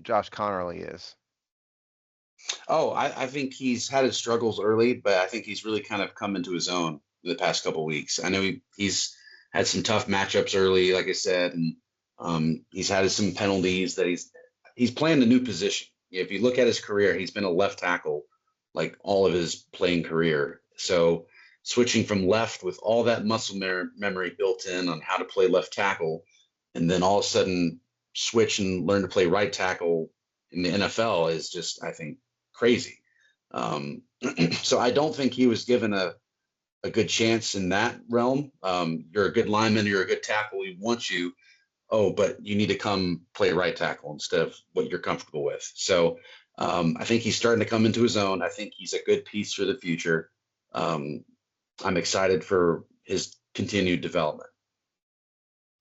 Josh Connerly is. Oh, I think he's had his struggles early, but I think he's really kind of come into his own in the past couple of weeks. I know he's had some tough matchups early, like I said, and he's had some penalties that he's playing a new position. If you look at his career, he's been a left tackle like all of his playing career. So switching from left with all that muscle memory built in on how to play left tackle, and then all of a sudden switch and learn to play right tackle in the NFL is just, I think, crazy. So I don't think he was given a good chance in that realm. You're a good lineman, you're a good tackle, we want you. Oh, but you need to come play right tackle instead of what you're comfortable with. So I think he's starting to come into his own. I think he's a good piece for the future. I'm excited for his continued development.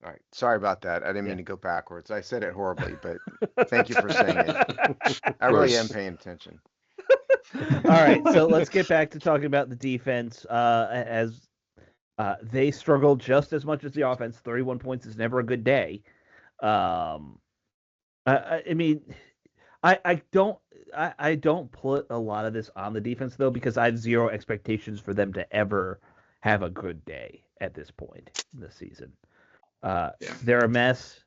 All right. Sorry about that. I didn't mean to go backwards. I said it horribly, but thank you for saying it. I really am paying attention. All right, so let's get back to talking about the defense. As they struggled just as much as the offense. 31 points is never a good day. I mean, I don't put a lot of this on the defense though, because I have zero expectations for them to ever have a good day at this point in the season. They're a mess.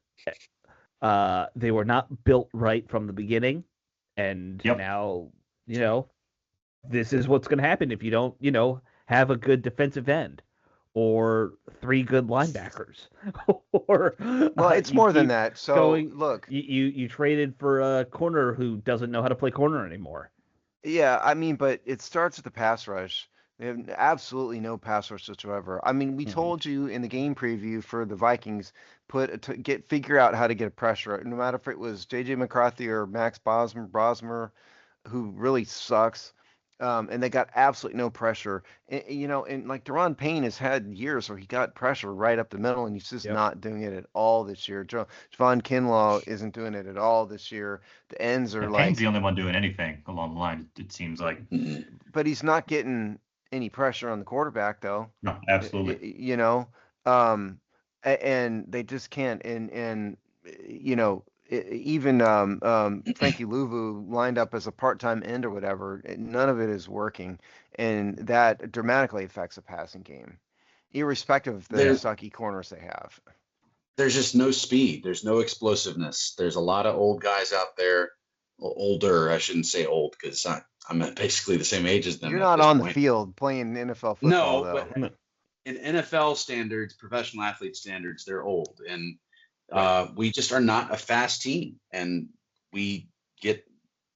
They were not built right from the beginning, and now this is what's going to happen if you don't have a good defensive end or 3 good linebackers. Or well, it's more than that. So look, you traded for a corner who doesn't know how to play corner anymore. Yeah, I mean, but it starts with the pass rush. They have absolutely no pass rush whatsoever. I mean, we told you in the game preview for the Vikings, figure out how to get a pressure. No matter if it was JJ McCarthy or Max Bosmer, who really sucks. And they got absolutely no pressure. And like Deron Payne has had years where he got pressure right up the middle, and he's just Yep. not doing it at all this year. Javon Kinlaw isn't doing it at all this year. The ends Yeah, are Payne's the like, only one doing anything along the line. It seems like. Mhm. but he's not getting any pressure on the quarterback though. No, absolutely. You know, um, and they just can't. And even Frankie Louvu lined up as a part-time end or whatever. None of it is working, and that dramatically affects the passing game, irrespective of the There, sucky corners they have. there's just no speed. There's no explosiveness. There's a lot of old guys out there. Well, older, I shouldn't say old because I'm basically the same age as them You're at not this on the point. field playing NFL football No, though. but No. in NFL standards, professional athlete standards, they're old, and Right. we just are not a fast team, and we get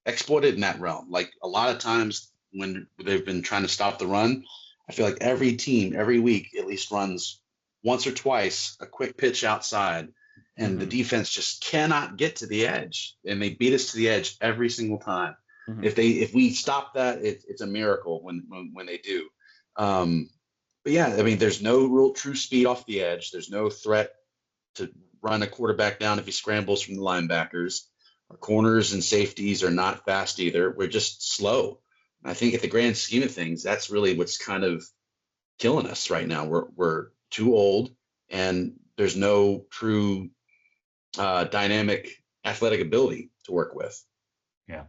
exploited in that realm. Like a lot of times when they've been trying to stop the run, I feel like every team every week at least runs once or twice a quick pitch outside, and the Mhm. defense just cannot get to the edge, and they beat us to the edge every single time. Mhm. If we stop that, it's a miracle when they do. Um, but yeah, I mean, there's no real true speed off the edge. There's no threat to run a quarterback down if he scrambles from the linebackers. Our corners and safeties are not fast either. We're just slow. I think at the grand scheme of things, that's really what's kind of killing us right now. We're too old, and there's no true dynamic athletic ability to work with. Yeah.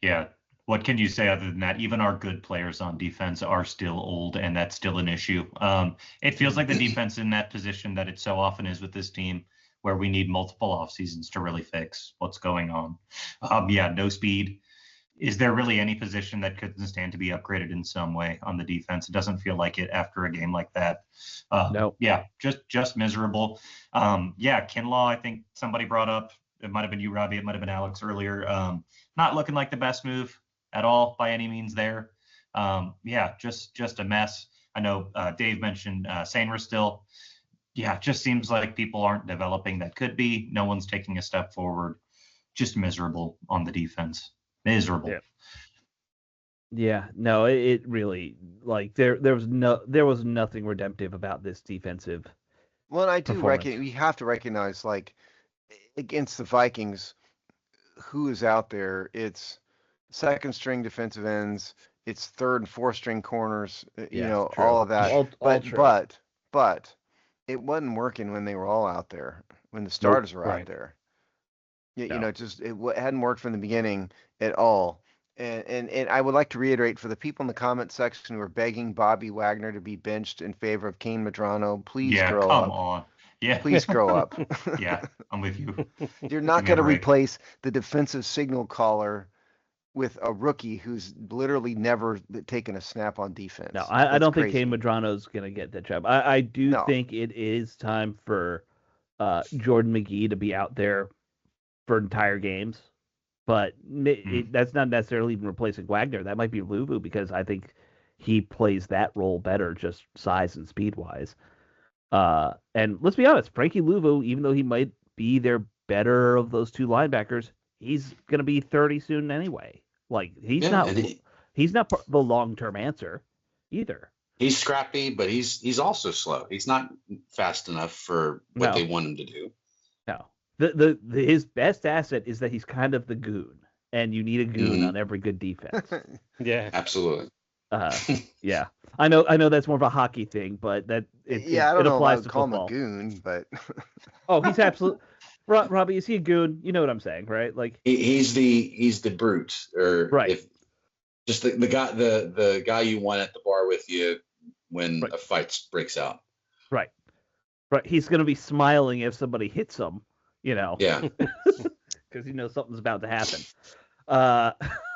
Yeah. What can you say other than that? Even our good players on defense are still old, and that's still an issue. It feels like the defense in that position that it so often is with this team, where we need multiple off seasons to really fix what's going on. Yeah, no speed. Is there really any position that couldn't stand to be upgraded in some way on the defense? It doesn't feel like it after a game like that. No. Yeah, just miserable. Yeah, Kinlaw, I think somebody brought up. It might have been you, Robbie. It might have been Alex earlier. Not looking like the best move at all by any means there. Yeah, just a mess. I know Dave mentioned Sainris still. Yeah, it just seems like people aren't developing that could be. No one's taking a step forward. Just miserable on the defense. Miserable. Yeah. Yeah, no, it really like there was nothing redemptive about this defensive Well, and I do performance. reckon we have to recognize, like, against the Vikings, who is out there? It's second string defensive ends, it's third and fourth string corners, Yeah, true. all of that. All But true. but it wasn't working when they were all out there, when the starters were out Right. there. No. Just hadn't worked from the beginning at all. And I would like to reiterate for the people in the comment section who are begging Bobby Wagner to be benched in favor of Kane Madrano, please Yeah, grow come up. on. Yeah. Please grow up. Yeah, I'm with you. You're Give not me a going to break. replace the defensive signal caller with a rookie who's literally never taken a snap on defense. No, I That's don't think crazy. Kane Madrano's gonna get that job. I do No. think it is time for Jordan McGee to be out there for entire games. But that's not necessarily even replacing Wagner. That might be Luvu because I think he plays that role better, just size and speed wise. And let's be honest, Frankie Luvu, even though he might be their better of those two linebackers, he's gonna be 30 soon anyway. Like Yeah, and he's not the long term answer either. he's scrappy, but he's also slow. He's not fast enough for what they No, want him to do. no. His best asset is that he's kind of the goon, and you need a goon on every good defense. Yeah. Absolutely. Yeah, I know that's more of a hockey thing, but that I don't it know if I applies would to call football. him a goon, but Oh, he's absolutely Robbie. Is he a goon? You know what I'm saying, right? Like He's the brute, or Right. if just the guy you want at the bar with you when Right. a fight breaks out. right. He's gonna be smiling if somebody hits him, Yeah. because he knows something's about to happen.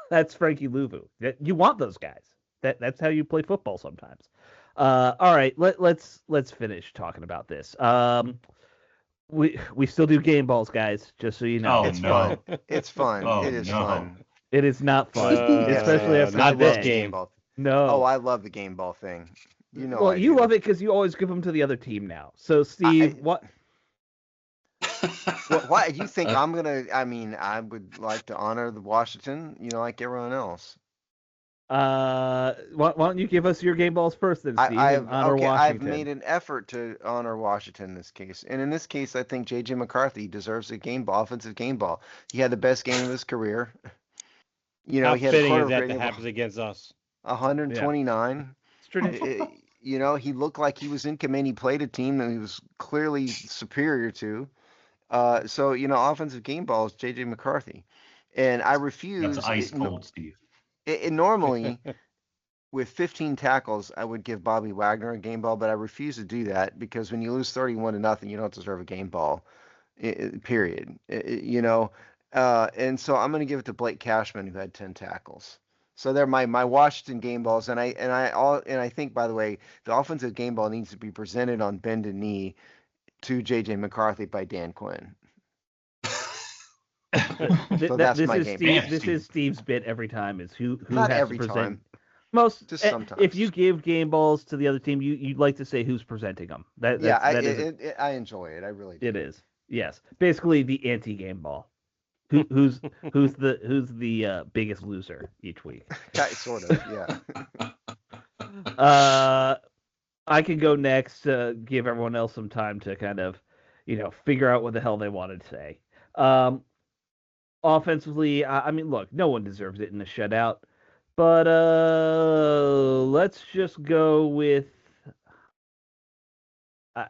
That's Frankie Luvu. You want those guys. That's how you play football sometimes. All right, let's finish talking about this. We still do game balls, guys. Just so you know, Oh, it's no. fun. It's fun. Oh, It is no. fun. it is not fun, Yes, especially it is. after not this today. game. ball. No. Oh, I love the game ball thing. Well, I you do. love it because you always give them to the other team now. So, Steve, what? Why you think I'm gonna? I mean, I would like to honor the Washington, like everyone else. Why don't you give us your game balls first, then, Steve, and honor Washington? I've made an effort to honor Washington in this case, and in this case, I think J.J. McCarthy deserves a game ball, offensive game ball. He had the best game of his career. He How had a fitting quarter is that rating that of happens against us? 129. It's tradition. He looked like he was in command. He played a team that he was clearly superior to. So offensive game ball is J.J. McCarthy, and I That's refuse. ice cold, Steve. Normally, with 15 tackles, I would give Bobby Wagner a game ball, but I refuse to do that because when you lose 31-0, you don't deserve a game ball. Period. And so I'm going to give it to Blake Cashman, who had 10 tackles. So they're my Washington game balls, and I think, by the way, the offensive game ball needs to be presented on bended knee to J.J. McCarthy by Dan Quinn. So that's my game. This is Steve's bit every time. Is who Not has every to present time. most. Just sometimes. If you give game balls to the other team, you'd like to say who's presenting them. I enjoy it. I really do. It is. Yes, basically the anti-game ball. Who's the biggest loser each week? Sort of, yeah. I can go next. Give everyone else some time to kind of, figure out what the hell they wanted to say. Offensively, I mean, look, no one deserves it in a shutout, but let's just go with,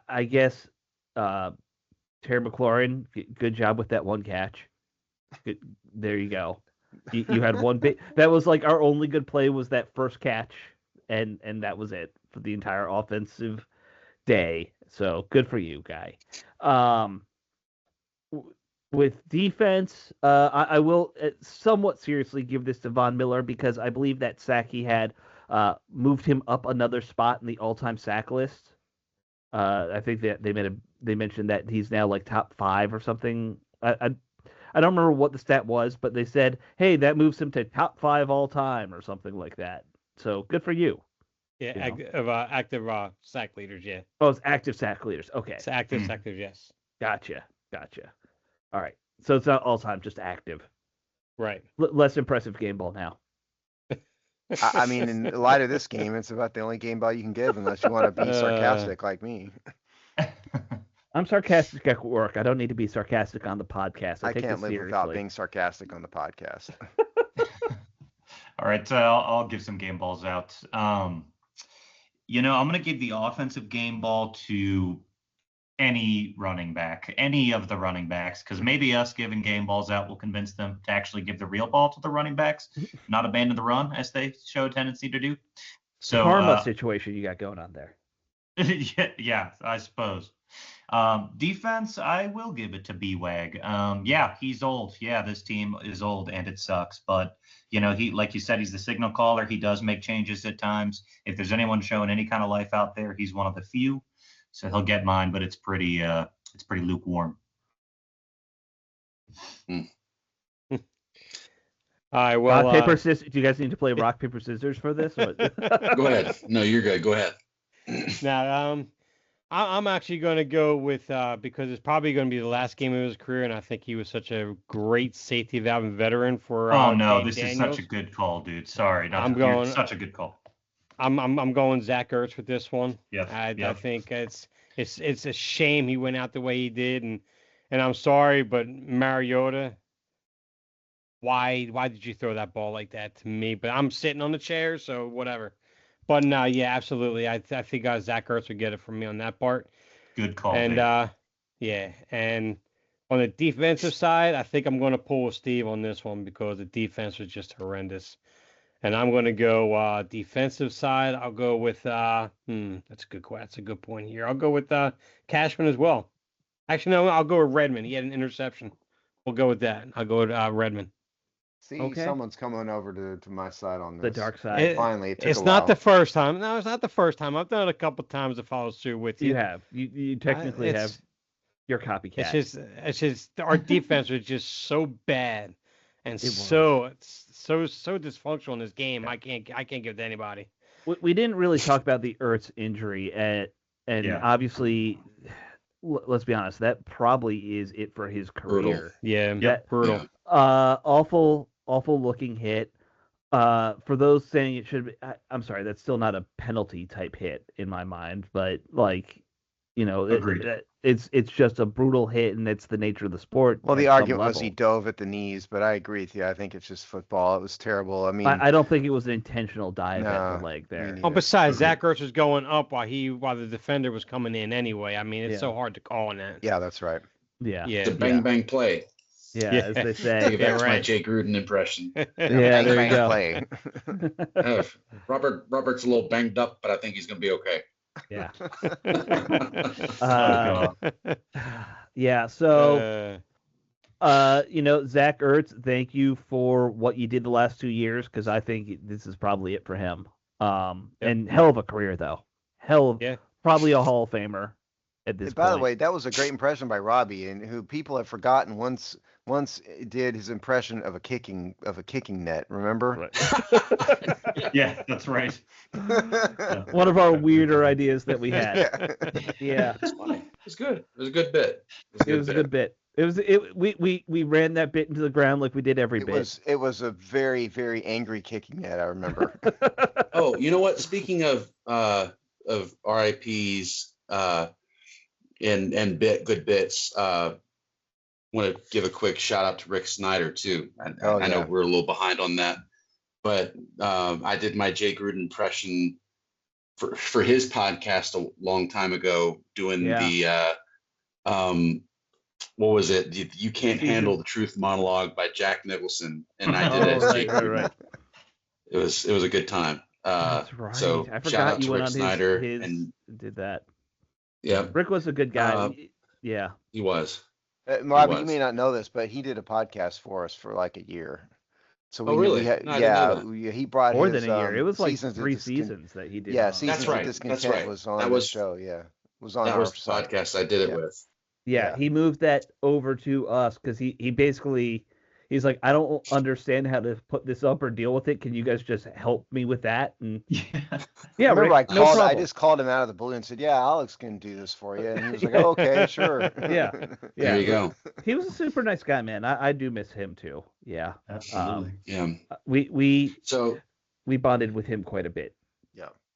I guess, Terry McLaurin. Good job with that one catch. Good, there you go. You had one big. That was like our only good play was that first catch, and that was it for the entire offensive day. So good for you, guy. With defense, I will somewhat seriously give this to Von Miller because I believe that sack he had moved him up another spot in the all-time sack list. I think that they mentioned that he's now like top 5 or something. I don't remember what the stat was, but they said, hey, that moves him to top 5 all time or something like that. So good for you. Yeah, active sack leaders, yeah. Oh, it's active sack leaders. Okay. It's active sack leaders, yes. Gotcha. All right. So it's not all time, just active. Right. Less impressive game ball now. I mean, in light of this game, it's about the only game ball you can give unless you want to be sarcastic like me. I'm sarcastic at work. I don't need to be sarcastic on the podcast. I can't live without being sarcastic on the podcast. All right, I'll give some game balls out. I'm going to give the offensive game ball to any running back, any of the running backs, because maybe us giving game balls out will convince them to actually give the real ball to the running backs, not abandon the run as they show a tendency to do. So karma situation you got going on there. yeah, I suppose. Defense, I will give it to B-Wag. Yeah, he's old. Yeah, this team is old and it sucks. But, he, like you said, he's the signal caller. He does make changes at times. If there's anyone showing any kind of life out there, he's one of the few. So he'll get mine, but it's pretty lukewarm. All right, well, rock, paper, scissors. Do you guys need to play rock, paper, scissors for this? Go ahead. No, you're good. Go ahead. Now, I'm actually going to go with because it's probably going to be the last game of his career, and I think he was such a great safety valve and veteran for. Oh no, this Daniels. is such a good call, dude. Sorry, such a good call. I'm going Zach Ertz with this one. Yeah, I think it's a shame he went out the way he did, and I'm sorry, but Mariota, why did you throw that ball like that to me? But I'm sitting on the chair, so whatever. But no, yeah, absolutely. I think Zach Ertz would get it from me on that part. Good call. And yeah, and on the defensive side, I think I'm going to pull with Steve on this one because the defense was just horrendous. And I'm going to go defensive side. I'll go with that's a good point here. I'll go with Cashman as well. Actually, no, I'll go with Redmond. He had an interception. We'll go with that. I'll go with Redmond. See, someone's coming over to my side on this. The dark side. Finally, it's not the first time. No, it's not the first time. I've done it a couple times to follow suit with you. You have. You technically have. Your copycat. It's just our defense was just so bad, and so dysfunctional in this game. I can't give it to anybody. We didn't really talk about the Ertz injury, and obviously, let's be honest, that probably is it for his career. Brutal. Yeah, brutal. Awful looking hit. For those saying it should be, I'm sorry, that's still not a penalty type hit in my mind, but like, Agreed. it's just a brutal hit, and it's the nature of the sport. Well, the at some argument was he level. dove at the knees, but I agree with you. I think it's just football. It was terrible. I mean, I don't think it was an intentional dive at the no, leg me there. neither. Oh, besides, Agreed. Zach Ertz was going up while the defender was coming in anyway. I mean, it's Yeah. so hard to call on that. Yeah, that's right. Yeah, Yeah. It's a bang bang play. yeah, Yeah. as they Hey, say. that's my right. Jay Gruden impression. Yeah, Bang, there bang, you go. play. Robert's a little banged up, but I think he's gonna be okay. Yeah. God. Yeah. So, Zach Ertz, thank you for what you did the last 2 years, because I think this is probably it for him. And hell of a career though. Yeah. Probably a Hall of Famer at this By point. the way, that was a great impression by Robbie, and who people have forgotten once did his impression of a kicking net. Remember? Right. Yeah, that's right. One of our weirder ideas that we had. Yeah. It's funny. It's good. It was a good bit. It was a good bit. We ran that bit into the ground like we did every bit. It was a very, very angry kicking net. I remember. Oh, you know what? Speaking of RIPs and good bits, want to give a quick shout out to Rick Snyder too. I know we're a little behind on that, but I did my Jay Gruden impression for his podcast a long time ago, doing the what was it? You Can't Handle the Truth monologue by Jack Nicholson, and I did it as Jay Gruden. Right. It was a good time. That's right. So I forgot shout out you to went Rick on Snyder his and did that. yeah, Rick was a good guy. Yeah. he was. Robbie, you may not know this, but he did a podcast for us for like a year. So we really? We had, No, I didn't know that. he brought More his, than a year. It was like Seasons of 3 Discon- seasons that he did. Yeah, on. Seasons That's of right. Discontent That's right. was on That the was- show. Yeah, it was on That our was the site. podcast I did it Yeah. with. Yeah, he moved that over to us because he basically he's like, I don't understand how to put this up or deal with it. Can you guys just help me with that? And yeah, Remember, Rick, no I problem. just called him out of the blue and said, "Yeah, Alex can do this for you," and he was like, "Oh, okay, sure." Yeah. There you go. He was a super nice guy, man. I do miss him too. Yeah. Absolutely. Yeah. We So bonded with him quite a bit.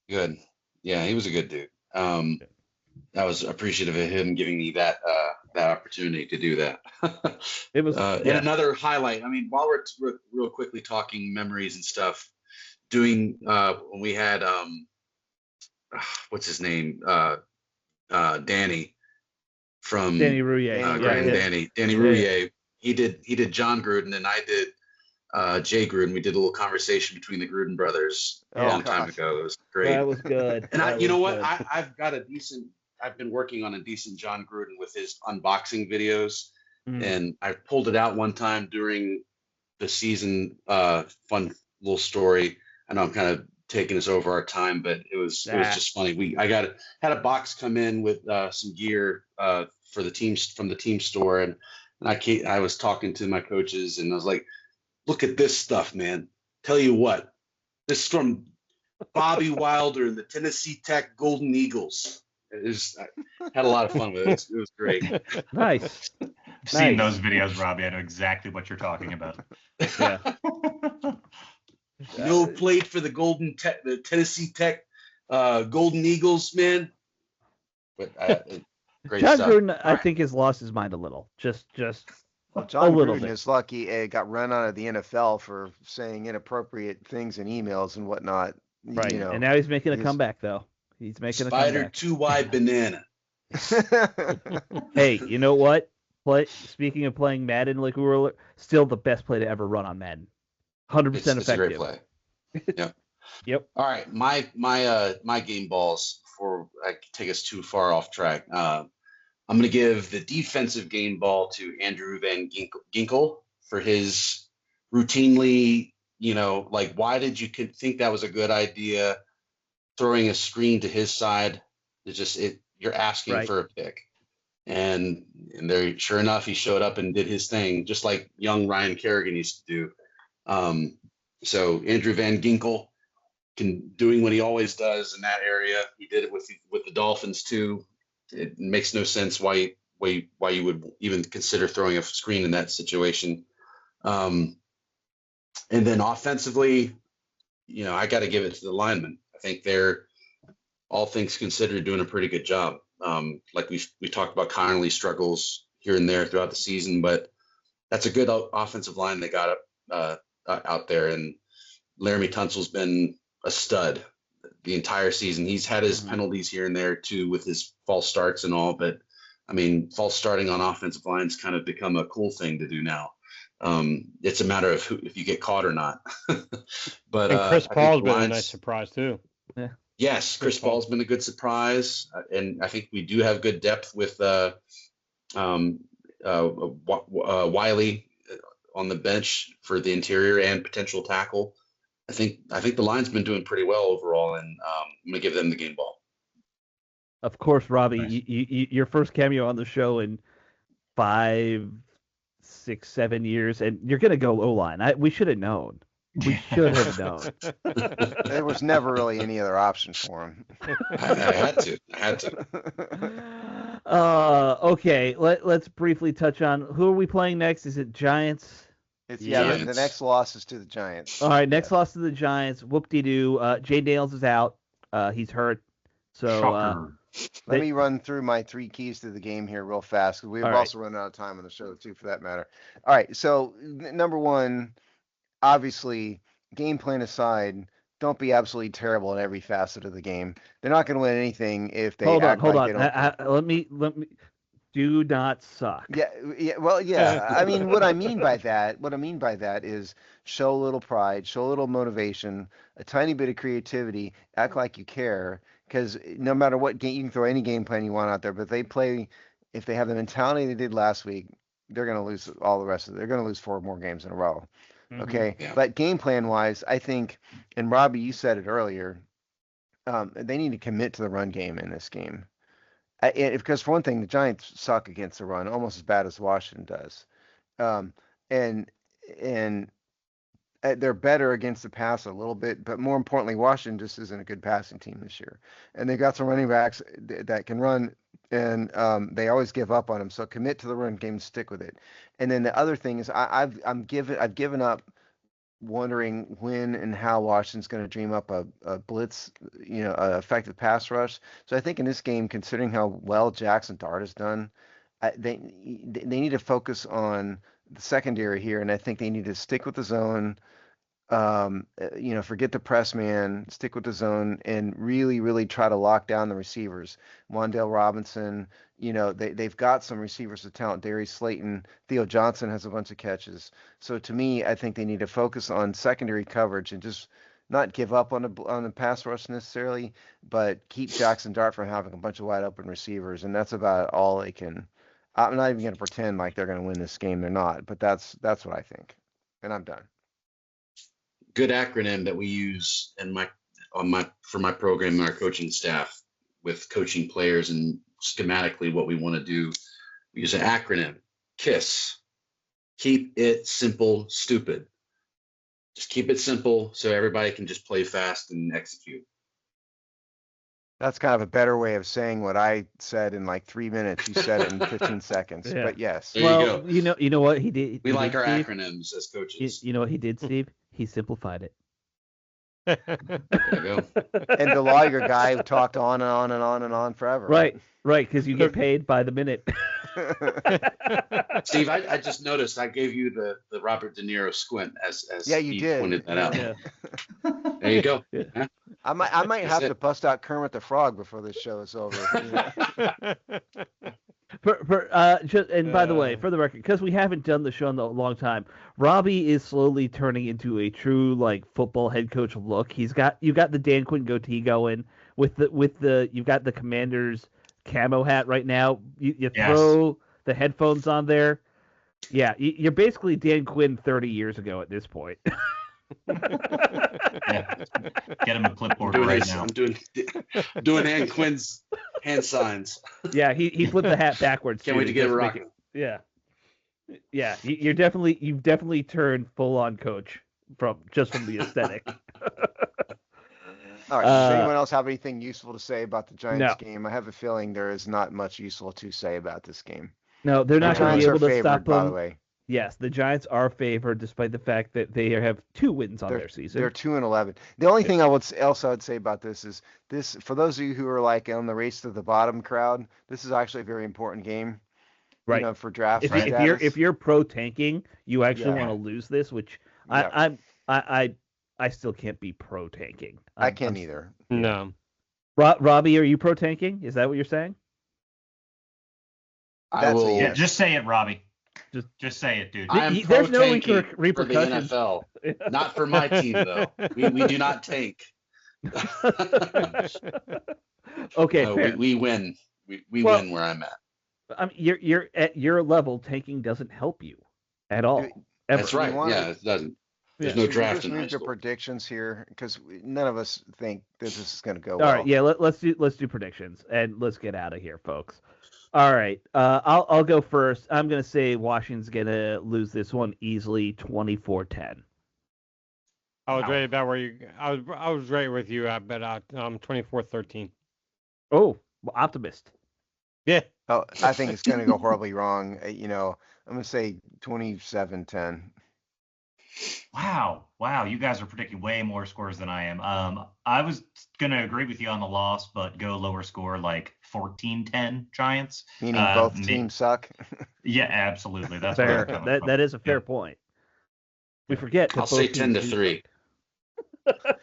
good. Yeah, he was a good dude. I was appreciative of him giving me that opportunity to do that. It was And another highlight. I mean, while we're real quickly talking memories and stuff, doing when we had what's his name, Danny from Danny Rouillet. Danny Rouillet. He did John Gruden and I did Jay Gruden. We did a little conversation between the Gruden brothers a long time ago. It was great. That was good. And you know what? I've been working on a decent John Gruden with his unboxing videos, and I pulled it out one time during the season. Fun little story. I know I'm kind of taking us over our time, but it was just funny. I had a box come in with some gear for the teams from the team store, and I was talking to my coaches, and I was like, "Look at this stuff, man! Tell you what, this is from Bobby Wilder and the Tennessee Tech Golden Eagles." I had a lot of fun with it. It was great. Nice. I've seen those videos, Robbie. I know exactly what you're talking about. Yeah. Played for the Tennessee Tech Golden Eagles, man. But great John stuff. Gruden, I think, has lost his mind a little. Just Well, John a little Gruden bit. is lucky got run out of the NFL for saying inappropriate things in emails and whatnot. Right. You know. And now he's making a comeback, though. He's making a Spider comeback. 2Y banana. Hey, you know what? Speaking of playing Madden, like we were still the best play to ever run on Madden. 100% It's a effective. great play. Yep. Yep. All right, my game balls before I take us too far off track. I'm going to give the defensive game ball to Andrew Van Ginkel for his routinely, why did you think that was a good idea? Throwing a screen to his side, you're asking for a pick. And there, sure enough, he showed up and did his thing, just like young Ryan Kerrigan used to do. So Andrew Van Ginkel doing what he always does in that area. He did it with the Dolphins too. It makes no sense why you would even consider throwing a screen in that situation. And then offensively, I got to give it to the linemen. I think they're, all things considered, doing a pretty good job. Like we talked about Connolly struggles here and there throughout the season, but that's a good offensive line they got out there. And Laramie Tunsil's been a stud the entire season. He's had his penalties here and there too with his false starts and all, but I mean, false starting on offensive lines kind of become a cool thing to do now. It's a matter of if you get caught or not. But and Chris Paul's been a nice surprise too. Yeah. Yes, Chris Paul's been a good surprise, and I think we do have good depth with Wiley on the bench for the interior and potential tackle. I think the line's been doing pretty well overall, and I'm gonna give them the game ball. Of course, Robbie, Nice. your first cameo on the show in 5, 6, 7 years, and you're gonna go O-line. We should have known. We should have known. There was never really any other option for him. I had to. Okay, let's briefly touch on who are we playing next? Is it Giants? It's the Giants. next loss is to the Giants. All right, next loss to the Giants. Whoop-de-doo. Jay Dales is out. He's hurt. So Shocker. Let me run through my 3 keys to the game here real fast, because we've All right. also run out of time on the show too, for that matter. All right, so number 1, obviously, game plan aside, don't be absolutely terrible in every facet of the game. They're not going to win anything if they hold act on. like they don't. Let me. Do not suck. Yeah. Well, yeah. I mean, what I mean by that is show a little pride, show a little motivation, a tiny bit of creativity, act like you care. Because no matter what game, you can throw any game plan you want out there, but if they have the mentality they did last week, they're going to lose all the rest of it. They're going to lose 4 more games in a row. Okay. Yeah. But game plan wise, I think, and Robbie, you said it earlier, they need to commit to the run game in this game. Because for one thing, the Giants suck against the run almost as bad as Washington does, and they're better against the pass a little bit. But more importantly, Washington just isn't a good passing team this year, and they've got some running backs that can run, and they always give up on them. So commit to the run game, stick with it. And then the other thing is, I've given up wondering when and how Washington's going to dream up a blitz, a effective pass rush. So I think in this game, considering how well Jackson Dart has done, they need to focus on the secondary here, and I think they need to stick with the zone. Forget the press man, stick with the zone, and really, really try to lock down the receivers. Wandale Robinson, they've got some receivers of talent. Darius Slayton, Theo Johnson has a bunch of catches. So to me, I think they need to focus on secondary coverage and just not give up on the pass rush necessarily, but keep Jackson Dart from having a bunch of wide open receivers, and that's about all they can. I'm not even going to pretend like they're going to win this game. They're not, but that's what I think, and I'm done. Good acronym that we use for my program and our coaching staff with coaching players and schematically what we want to do. We use an acronym: KISS. Keep it simple, stupid. Just keep it simple so everybody can just play fast and execute. That's kind of a better way of saying what I said in like 3 minutes. You said it in 15 seconds, Yeah. but yes. There Well, you go. you know what he did. We like our Steve? acronyms as coaches. You know what he did, Steve? He simplified it. There you go. And the lawyer guy who talked on and on and on and on forever. Right, because you get paid by the minute. Steve, I just noticed I gave you the Robert De Niro squint as Yeah, you Steve did. pointed that out. Yeah. There you go. Yeah. Huh? I might That's have it. to bust out Kermit the Frog before this show is over. By the way, for the record, because we haven't done the show in a long time, Robbie is slowly turning into a true football head coach look. You got the Dan Quinn goatee going with the you've got the Commanders camo hat right now. You Yes. throw the headphones on there. Yeah, you're basically Dan Quinn 30 years ago at this point. Yeah. Get him a clipboard I'm right now. doing Dan Quinn's hand signs. Yeah, he flipped the hat backwards. Can't too, wait to get it just make rocking. Yeah. You've definitely turned full on coach from the aesthetic. All right. Does anyone else have anything useful to say about the Giants No. game? I have a feeling there is not much useful to say about this game. No, they're The not going to Giants be are able to favored, stop by the them. way. Yes, the Giants are favored, despite the fact that they have 2 wins on their season. They're 2-11. The only thing I would say about this is this, for those of you who are like on the race to the bottom crowd, this is actually a very important game. Right. For draft status. If you're pro tanking, you actually want to lose this, which Yeah. I still can't be pro tanking. I can't either. No. Robbie, are you pro tanking? Is that what you're saying? I will. Yeah, just say it, Robbie. Just say it, dude. I am There's no repercussions for the NFL. Not for my team, though. We do not tank. Okay, no, fair. we win. We win where I'm at. I mean, you're at your level. Tanking doesn't help you at all. That's right. Yeah, it doesn't. There's no draft in high school. Predictions here, because none of us think this is going to go all well. All right, yeah. Let's do predictions and let's get out of here, folks. All right, I'll go first. I'm gonna say Washington's gonna lose this one easily, 24-10. I was right about where you. I was right with you. I bet 24-13. Oh, optimist. Yeah. Oh, I think it's going to go horribly wrong. I'm going to say 27-10. Wow. You guys are predicting way more scores than I am. I was going to agree with you on the loss, but go lower score, like 14-10 Giants. Meaning both teams suck? Yeah, absolutely. That's fair. Where that is a fair point. We forget. I'll say 10-3.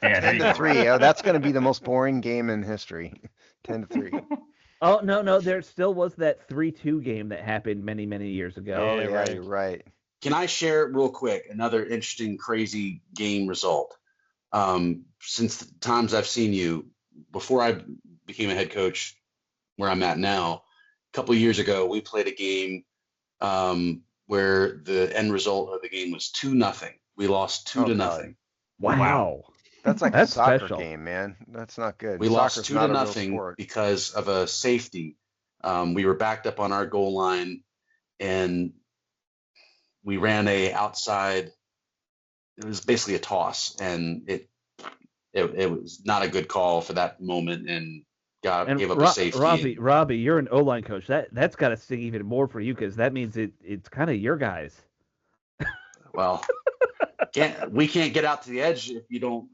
Yeah, 10-3. Oh, that's going to be the most boring game in history. 10-3. Oh, no. There still was that 3-2 game that happened many, many years ago. Oh, yeah, you're right. Can I share real quick another interesting, crazy game result? Since the times I've seen you, before I became a head coach where I'm at now, a couple of years ago, we played a game where the end result of the game was 2-0. We lost 2-0. Wow. That's like a soccer game, man. That's not good. We lost 2-0 because of a safety. We were backed up on our goal line, and we ran a outside. It was basically a toss, and it was not a good call for that moment, and gave up a safety. Robbie, you're an O-line coach. That's got to sting even more for you, because that means it's kind of your guys. Well. We can't get out to the edge if you don't.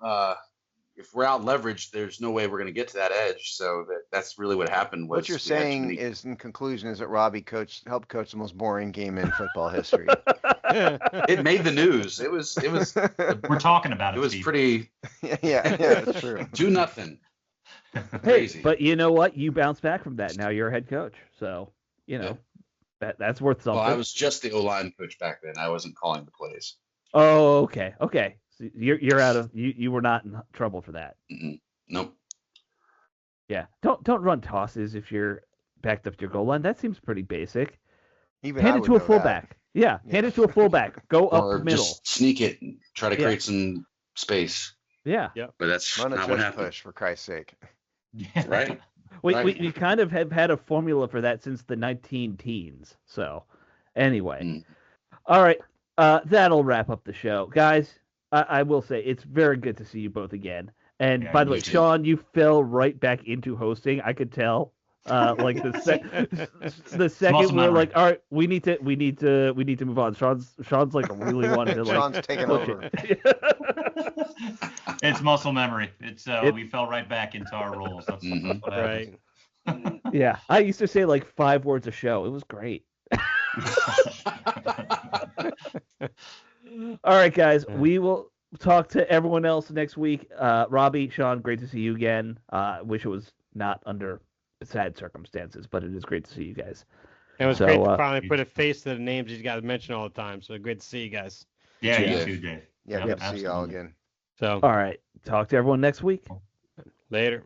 If we're out leveraged, there's no way we're going to get to that edge. So that's really what happened. What you're saying is, in conclusion, is that Robbie helped coach the most boring game in football history. It made the news. It was. We're talking about it. It was Steve. pretty. Yeah, it's true. 2-0. Hey, but you know what? You bounced back from that. Now you're a head coach, so that's worth something. Well, I was just the O-line coach back then. I wasn't calling the plays. Oh, okay. So you're out of you were not in trouble for that. Nope. Yeah. Don't run tosses if you're backed up to your goal line. That seems pretty basic. Even hand it to a fullback. Yeah, hand it to a fullback. Go or up middle. Just sneak it and try to create some space. Yeah. But that's not what happened. Push, for Christ's sake. Right. We kind of have had a formula for that since the 19 teens. So anyway. All right. That'll wrap up the show. Guys, I will say it's very good to see you both again. And by the way, too. Sean, you fell right back into hosting. I could tell. Like the second we're like, all right, we need to move on. Sean's like really wanted to like. Sean's taking over. It's muscle memory. We fell right back into our roles. That's what right. Yeah, I used to say like 5 words a show. It was great. All right, guys. We will talk to everyone else next week. Robbie, Sean, great to see you again. Wish it was not under sad circumstances, but it is great to see you guys. It was great to finally put a face to the names you guys mention all the time. So great to see you guys. Yeah, you too, Dave. Yeah, good to see you all again. So all right. Talk to everyone next week. Later.